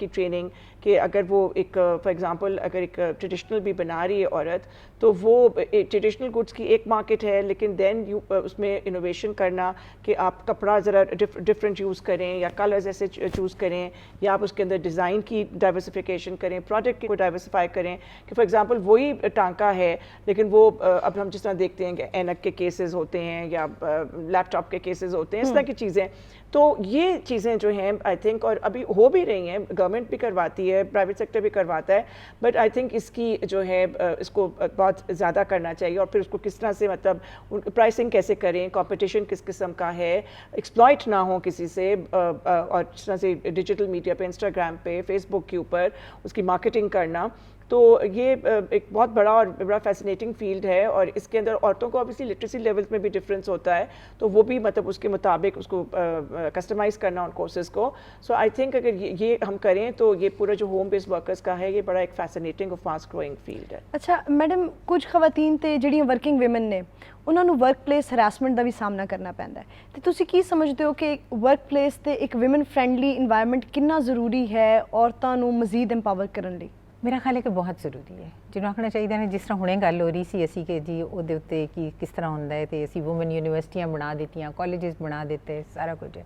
ट्रेनिंग, کہ اگر وہ ایک فار ایگزامپل اگر ایک ٹریڈیشنل بھی بنا رہی ہے عورت تو وہ ٹریڈیشنل گڈس کی ایک مارکیٹ ہے, لیکن دین اس میں انوویشن کرنا کہ آپ کپڑا ذرا ڈفرینٹ یوز کریں یا کلرز ایسے چوز کریں, یا آپ اس کے اندر ڈیزائن کی ڈائیورسفیکیشن کریں, پروڈکٹ کو ڈائیورسفائی کریں. کہ فار ایگزامپل وہی ٹانکا ہے لیکن وہ اب ہم جس طرح دیکھتے ہیں کہ اینک کے کیسز ہوتے ہیں یا لیپ ٹاپ کے کیسز ہوتے ہیں, اس طرح کی چیزیں. تو یہ چیزیں جو ہیں آئی تھنک, اور ابھی ہو بھی رہی ہیں, گورنمنٹ بھی کرواتی ہے, پرائیویٹ سیکٹر بھی کرواتا ہے, بٹ آئی تھنک اس کی جو ہے اس کو بہت زیادہ کرنا چاہیے. اور پھر اس کو کس طرح سے مطلب پرائسنگ کیسے کریں, کمپٹیشن کس قسم کا ہے, ایکسپلائٹ نہ ہو کسی سے, اور جس طرح سے ڈیجیٹل میڈیا پہ, انسٹاگرام پہ, فیس بک کے اوپر اس کی مارکیٹنگ کرنا. تو یہ ایک بہت بڑا فیسینیٹنگ فیلڈ ہے, اور اس کے اندر عورتوں کو obviously لٹریسی لیولز میں بھی ڈفرینس ہوتا ہے, تو وہ بھی مطلب اس کے مطابق اس کو کسٹمائز کرنا ان کورسز کو. سو آئی تھنک اگر یہ ہم کریں تو یہ پورا جو ہوم بیس ورکرز کا ہے یہ بڑا ایک فیسینیٹنگ اور فاسٹ گروئنگ فیلڈ ہے. ਅੱਛਾ ਮੈਡਮ, ਕੁਝ ਖਵਾਤੀਨ ਤੇ ਜਿਹੜੀਆਂ ਵਰਕਿੰਗ ਵਿਮਨ ਨੇ ਉਹਨਾਂ ਨੂੰ ਵਰਕ ਪਲੇਸ ਹਰਾਸਮੈਂਟ ਦਾ ਵੀ ਸਾਹਮਣਾ ਕਰਨਾ ਪੈਂਦਾ ਹੈ, ਤੇ ਤੁਸੀਂ ਕੀ ਸਮਝਦੇ ਹੋ ਕਿ ਵਰਕ ਪਲੇਸ ਤੇ ਇੱਕ ਵਿਮਨ ਫ੍ਰੈਂਡਲੀ ਇਨਵਾਇਰਨਮੈਂਟ ਕਿੰਨਾ ਜ਼ਰੂਰੀ ਹੈ ਔਰਤਾਂ ਨੂੰ ਮਜ਼ੀਦ ਐਮਪਾਵਰ ਕਰਨ ਲਈ? ਮੇਰਾ ਖਿਆਲ ਹੈ ਕਿ ਬਹੁਤ ਜ਼ਰੂਰੀ ਹੈ. ਜਿਹਨੂੰ ਆਖਣਾ ਚਾਹੀਦਾ ਨੇ, ਜਿਸ ਤਰ੍ਹਾਂ ਹੁਣੇ ਗੱਲ ਹੋ ਰਹੀ ਸੀ ਅਸੀਂ ਕਿ ਜੀ ਉਹਦੇ ਉੱਤੇ ਕੀ ਕਿਸ ਤਰ੍ਹਾਂ ਹੁੰਦਾ ਹੈ, ਤੇ ਅਸੀਂ ਵੂਮਨ ਯੂਨੀਵਰਸਿਟੀਆਂ ਬਣਾ ਦਿੱਤੀਆਂ, ਕਾਲਜਸ ਬਣਾ ਦਿੱਤੇ, ਸਾਰਾ ਕੁਝ ਹੈ.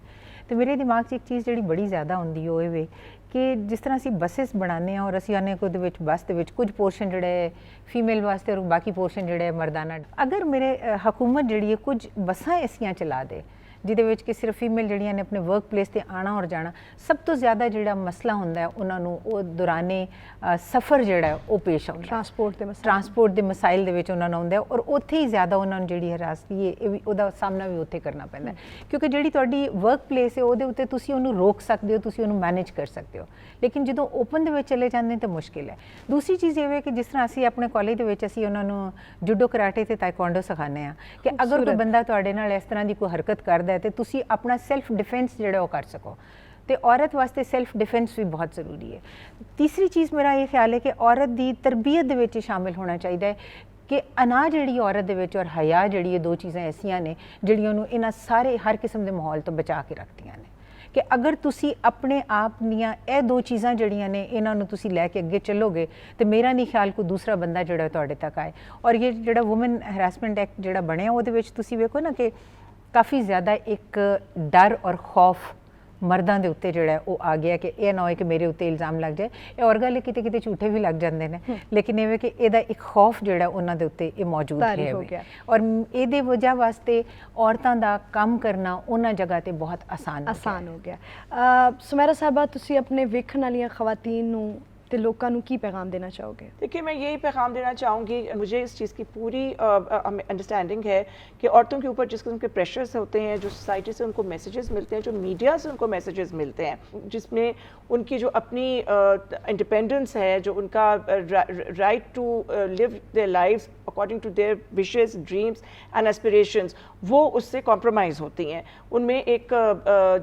ਤੇ ਮੇਰੇ ਦਿਮਾਗ 'ਚ ਇੱਕ ਚੀਜ਼ ਜਿਹੜੀ ਬੜੀ ਜ਼ਿਆਦਾ ਹੁੰਦੀ ਉਹ ਇਹ ਵੇ ਕਿ ਜਿਸ ਤਰ੍ਹਾਂ ਅਸੀਂ ਬੱਸਿਸ ਬਣਾਉਂਦੇ ਹਾਂ, ਔਰ ਅਸੀਂ ਆਨੇ ਕਿ ਉਹਦੇ ਵਿੱਚ ਬੱਸ ਦੇ ਵਿੱਚ ਕੁਝ ਪੋਰਸ਼ਨ ਜਿਹੜਾ ਹੈ ਫੀਮੇਲ ਵਾਸਤੇ ਔਰ ਬਾਕੀ ਪੋਰਸ਼ਨ ਜਿਹੜਾ ਹੈ ਮਰਦਾਨਾ. ਅਗਰ ਮੇਰੇ ਹਕੂਮਤ ਜਿਹੜੀ ਹੈ ਕੁਝ ਬੱਸਾਂ ਐਸੀਆਂ ਚਲਾ ਦੇ ਜਿਹਦੇ ਵਿੱਚ ਕਿ ਸਿਰਫ ਫੀਮੇਲ ਜਿਹੜੀਆਂ ਨੇ ਆਪਣੇ ਵਰਕ ਪਲੇਸ 'ਤੇ ਆਉਣਾ ਔਰ ਜਾਣਾ, ਸਭ ਤੋਂ ਜ਼ਿਆਦਾ ਜਿਹੜਾ ਮਸਲਾ ਹੁੰਦਾ ਹੈ ਉਹਨਾਂ ਨੂੰ ਉਹ ਦੌਰਾਨੇ ਸਫ਼ਰ ਜਿਹੜਾ ਉਹ ਪੇਸ਼ ਆਉਂਦਾ, ਟਰਾਂਸਪੋਰਟ ਦੇ ਮਸਾਇਲ ਦੇ ਵਿੱਚ ਉਹਨਾਂ ਨੂੰ ਆਉਂਦਾ, ਔਰ ਉੱਥੇ ਹੀ ਜ਼ਿਆਦਾ ਉਹਨਾਂ ਨੂੰ ਜਿਹੜੀ ਹਰਾਸਗੀ ਹੈ ਇਹ ਵੀ ਉਹਦਾ ਸਾਹਮਣਾ ਵੀ ਉੱਥੇ ਕਰਨਾ ਪੈਂਦਾ. ਕਿਉਂਕਿ ਜਿਹੜੀ ਤੁਹਾਡੀ ਵਰਕ ਪਲੇਸ ਹੈ ਉਹਦੇ ਉੱਤੇ ਤੁਸੀਂ ਉਹਨੂੰ ਰੋਕ ਸਕਦੇ ਹੋ, ਤੁਸੀਂ ਉਹਨੂੰ ਮੈਨੇਜ ਕਰ ਸਕਦੇ ਹੋ, ਲੇਕਿਨ ਜਦੋਂ ਓਪਨ ਦੇ ਵਿੱਚ ਚਲੇ ਜਾਂਦੇ ਤਾਂ ਮੁਸ਼ਕਿਲ ਹੈ. ਦੂਸਰੀ ਚੀਜ਼ ਇਹ ਹੈ ਕਿ ਜਿਸ ਤਰ੍ਹਾਂ ਅਸੀਂ ਆਪਣੇ ਕਾਲਜ ਦੇ ਵਿੱਚ ਅਸੀਂ ਉਹਨਾਂ ਨੂੰ ਜੂਡੋ, ਕਰਾਟੇ ਤੇ ਤਾਇਕਵਾਂਡੋ ਸਿਖਾਉਂਦੇ ਹਾਂ ਕਿ ਅਗਰ ਕੋਈ ਬੰਦਾ ਤੁਹਾਡੇ ਨਾਲ ਇਸ ਤਰ੍ਹਾਂ ਦੀ ਕੋਈ ਹਰਕਤ ਕਰਦਾ ਤੇ ਤੁਸੀਂ ਆਪਣਾ ਸੈਲਫ ਡਿਫੈਂਸ ਜਿਹੜਾ ਉਹ ਕਰ ਸਕੋ, ਤੇ ਔਰਤ ਵਾਸਤੇ ਸੈਲਫ ਡਿਫੈਂਸ ਵੀ ਬਹੁਤ ਜ਼ਰੂਰੀ ਹੈ. ਤੀਸਰੀ ਚੀਜ਼ ਮੇਰਾ ਇਹ ਖਿਆਲ ਹੈ ਕਿ ਔਰਤ ਦੀ ਤਰਬੀਅਤ ਦੇ ਵਿੱਚ ਸ਼ਾਮਿਲ ਹੋਣਾ ਚਾਹੀਦਾ ਹੈ ਕਿ ਅਨਾ ਜਿਹੜੀ ਔਰਤ ਦੇ ਵਿੱਚ ਔਰ ਹਯਾ ਜਿਹੜੀ, ਇਹ ਦੋ ਚੀਜ਼ਾਂ ਐਸੀਆਂ ਨੇ ਜਿਹੜੀਆਂ ਉਹਨੂੰ ਇਹਨਾਂ ਸਾਰੇ ਹਰ ਕਿਸਮ ਦੇ ਮਾਹੌਲ ਤੋਂ ਬਚਾ ਕੇ ਰੱਖਦੀਆਂ ਨੇ. ਕਿ ਅਗਰ ਤੁਸੀਂ ਆਪਣੇ ਆਪ ਦੀਆਂ ਇਹ ਦੋ ਚੀਜ਼ਾਂ ਜਿਹੜੀਆਂ ਨੇ ਇਹਨਾਂ ਨੂੰ ਤੁਸੀਂ ਲੈ ਕੇ ਅੱਗੇ ਚੱਲੋਗੇ ਤੇ ਮੇਰਾ ਨਹੀਂ ਖਿਆਲ ਕੋਈ ਦੂਸਰਾ ਬੰਦਾ ਜਿਹੜਾ ਤੁਹਾਡੇ ਤੱਕ ਆਏ. ਔਰ ਇਹ ਜਿਹੜਾ ਵੂਮਨ ਹਰਾਸਮੈਂਟ ਐਕਟ ਜਿਹੜਾ ਬਣਿਆ ਉਹਦੇ ਵਿੱਚ ਤੁਸੀਂ ਵੇਖੋ ਨਾ ਕਿ ਕਾਫੀ ਜ਼ਿਆਦਾ ਇੱਕ ਡਰ ਔਰ ਖੌਫ ਮਰਦਾਂ ਦੇ ਉੱਤੇ ਜਿਹੜਾ ਉਹ ਆ ਗਿਆ ਕਿ ਇਹ ਨਾ ਹੋਏ ਕਿ ਮੇਰੇ ਉੱਤੇ ਇਲਜ਼ਾਮ ਲੱਗ ਜਾਏ. ਇਹ ਔਰ ਗੱਲ ਕਿਤੇ ਕਿਤੇ ਝੂਠੇ ਵੀ ਲੱਗ ਜਾਂਦੇ ਨੇ, ਲੇਕਿਨ ਇਹ ਕਿ ਇਹਦਾ ਇੱਕ ਖੌਫ ਜਿਹੜਾ ਉਹਨਾਂ ਦੇ ਉੱਤੇ ਇਹ ਮੌਜੂਦ ਹੈ. ਔਰ ਇਹਦੇ ਵਜ੍ਹਾ ਵਾਸਤੇ ਔਰਤਾਂ ਦਾ ਕੰਮ ਕਰਨਾ ਉਹਨਾਂ ਜਗ੍ਹਾ ਤੇ ਬਹੁਤ ਆਸਾਨ ਹੋ ਗਿਆ. ਸੁਮੈਰਾ ਸਾਹਿਬਾ, ਤੁਸੀਂ ਆਪਣੇ ਵੇਖਣ ਵਾਲੀਆਂ ਖਵਾਤੀਨ ਨੂੰ ਤੇ ਲੋਕਾਂ ਨੂੰ ਕੀ ਪੈगाम देना चाहोगे? देखिए, मैं यही पैगाम देना चाहूँगी, मुझे इस चीज़ की पूरी अंडरस्टैंडिंग है कि औरतों के ऊपर जिस किस्म के प्रेशर्स होते हैं, जो सोसाइटी से उनको मैसेजेस मिलते हैं, जो मीडिया से उनको मैसेजेस मिलते हैं, जिसमें उनकी जो अपनी इंडिपेंडेंस है, जो उनका right to live their lives according to their wishes, dreams and aspirations, वो उससे कॉम्प्रोमाइज़ होती हैं. उनमें एक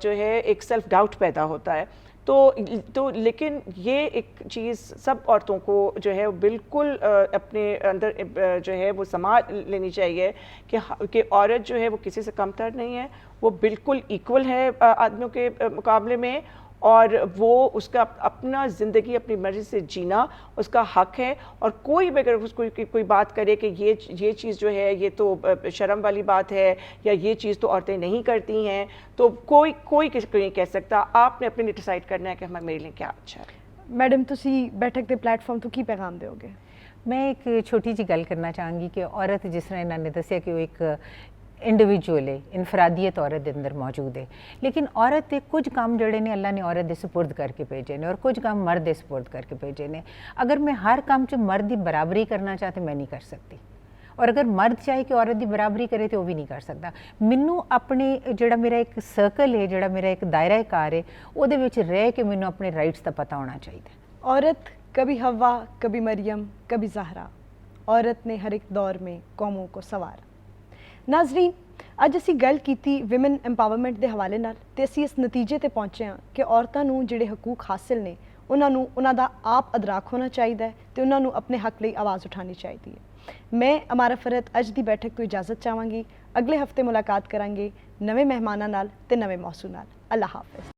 जो है एक सेल्फ डाउट पैदा होता है. तो लेकिन ये एक चीज़ सब औरतों को जो है बिल्कुल अपने अंदर जो है वो समाज लेनी चाहिए कि औरत जो है वो किसी से कमतर नहीं है, वो बिल्कुल इक्वल है आदमियों के मुकाबले में, और वो उसका अपना ज़िंदगी अपनी मर्ज़ी से जीना उसका हक़ है. और कोई भी अगर उसको कोई बात करे कि ये चीज़ जो है ये तो शर्म वाली बात है या ये चीज़ तो औरतें नहीं करती हैं, तो कोई किसी को नहीं कह सकता. आपने अपने लिए डिसाइड करना है कि हमारे मेरे लिए क्या अच्छा है. मैडम, ਤੁਸੀਂ बैठक के प्लेटफॉर्म तो की पैगाम दोगे? मैं एक छोटी जी गल करना चाहूँगी कि औरत जिस तरह इन्होंने दसिया कि वो एक इंडिविजुअल है, इनफरादियत औरत के अंदर मौजूद है, लेकिन औरत के कुछ काम जड़े ने अल्लाह ने औरत के सुपुर्द करके भेजे ने और कुछ काम मर्द के सुपुर्द करके भेजे ने. अगर मैं हर काम च मर्द की बराबरी करना चाहते मैं नहीं कर सकती, और अगर मर्द चाहे कि औरत की बराबरी करे तो वो भी नहीं कर सकता. मैनू अपने जोड़ा मेरा एक सर्कल है, जोड़ा मेरा एक दायरा कार है, वो रह के मैनू अपने राइट्स का पता होना चाहिए. औरत कभी हवा, कभी मरियम, कभी ज़हरा, औरत ने हर एक दौर में कौमों को सवारा. नाजरीन, ਅੱਜ ਅਸੀਂ ਗੱਲ ਕੀਤੀ ਵਿਮਨ ਐਮਪਾਵਰਮੈਂਟ ਦੇ ਹਵਾਲੇ ਨਾਲ, ਤੇ ਅਸੀਂ ਇਸ ਨਤੀਜੇ ਤੇ ਪਹੁੰਚੇ ਹਾਂ ਕਿ ਔਰਤਾਂ ਨੂੰ ਜਿਹੜੇ ਹਕੂਕ ਹਾਸਿਲ ਨੇ ਉਹਨਾਂ ਨੂੰ ਉਹਨਾਂ ਦਾ ਆਪ ਅਦਰਾਕ ਹੋਣਾ ਚਾਹੀਦਾ ਹੈ ਤੇ ਉਹਨਾਂ ਨੂੰ ਆਪਣੇ ਹੱਕ ਲਈ ਆਵਾਜ਼ ਉਠਾਉਣੀ ਚਾਹੀਦੀ ਹੈ. ਮੈਂ ਅਮਾਰਾ ਫਰਤ ਅੱਜ ਦੀ ਬੈਠਕ ਤੋਂ ਇਜਾਜ਼ਤ ਚਾਹਾਂਗੀ. ਅਗਲੇ ਹਫਤੇ ਮੁਲਾਕਾਤ ਕਰਾਂਗੇ ਨਵੇਂ ਮਹਿਮਾਨਾਂ ਨਾਲ ਤੇ ਨਵੇਂ ਮੌਸੂ ਨਾਲ. ਅੱਲਾ ਹਾਫਿਜ਼.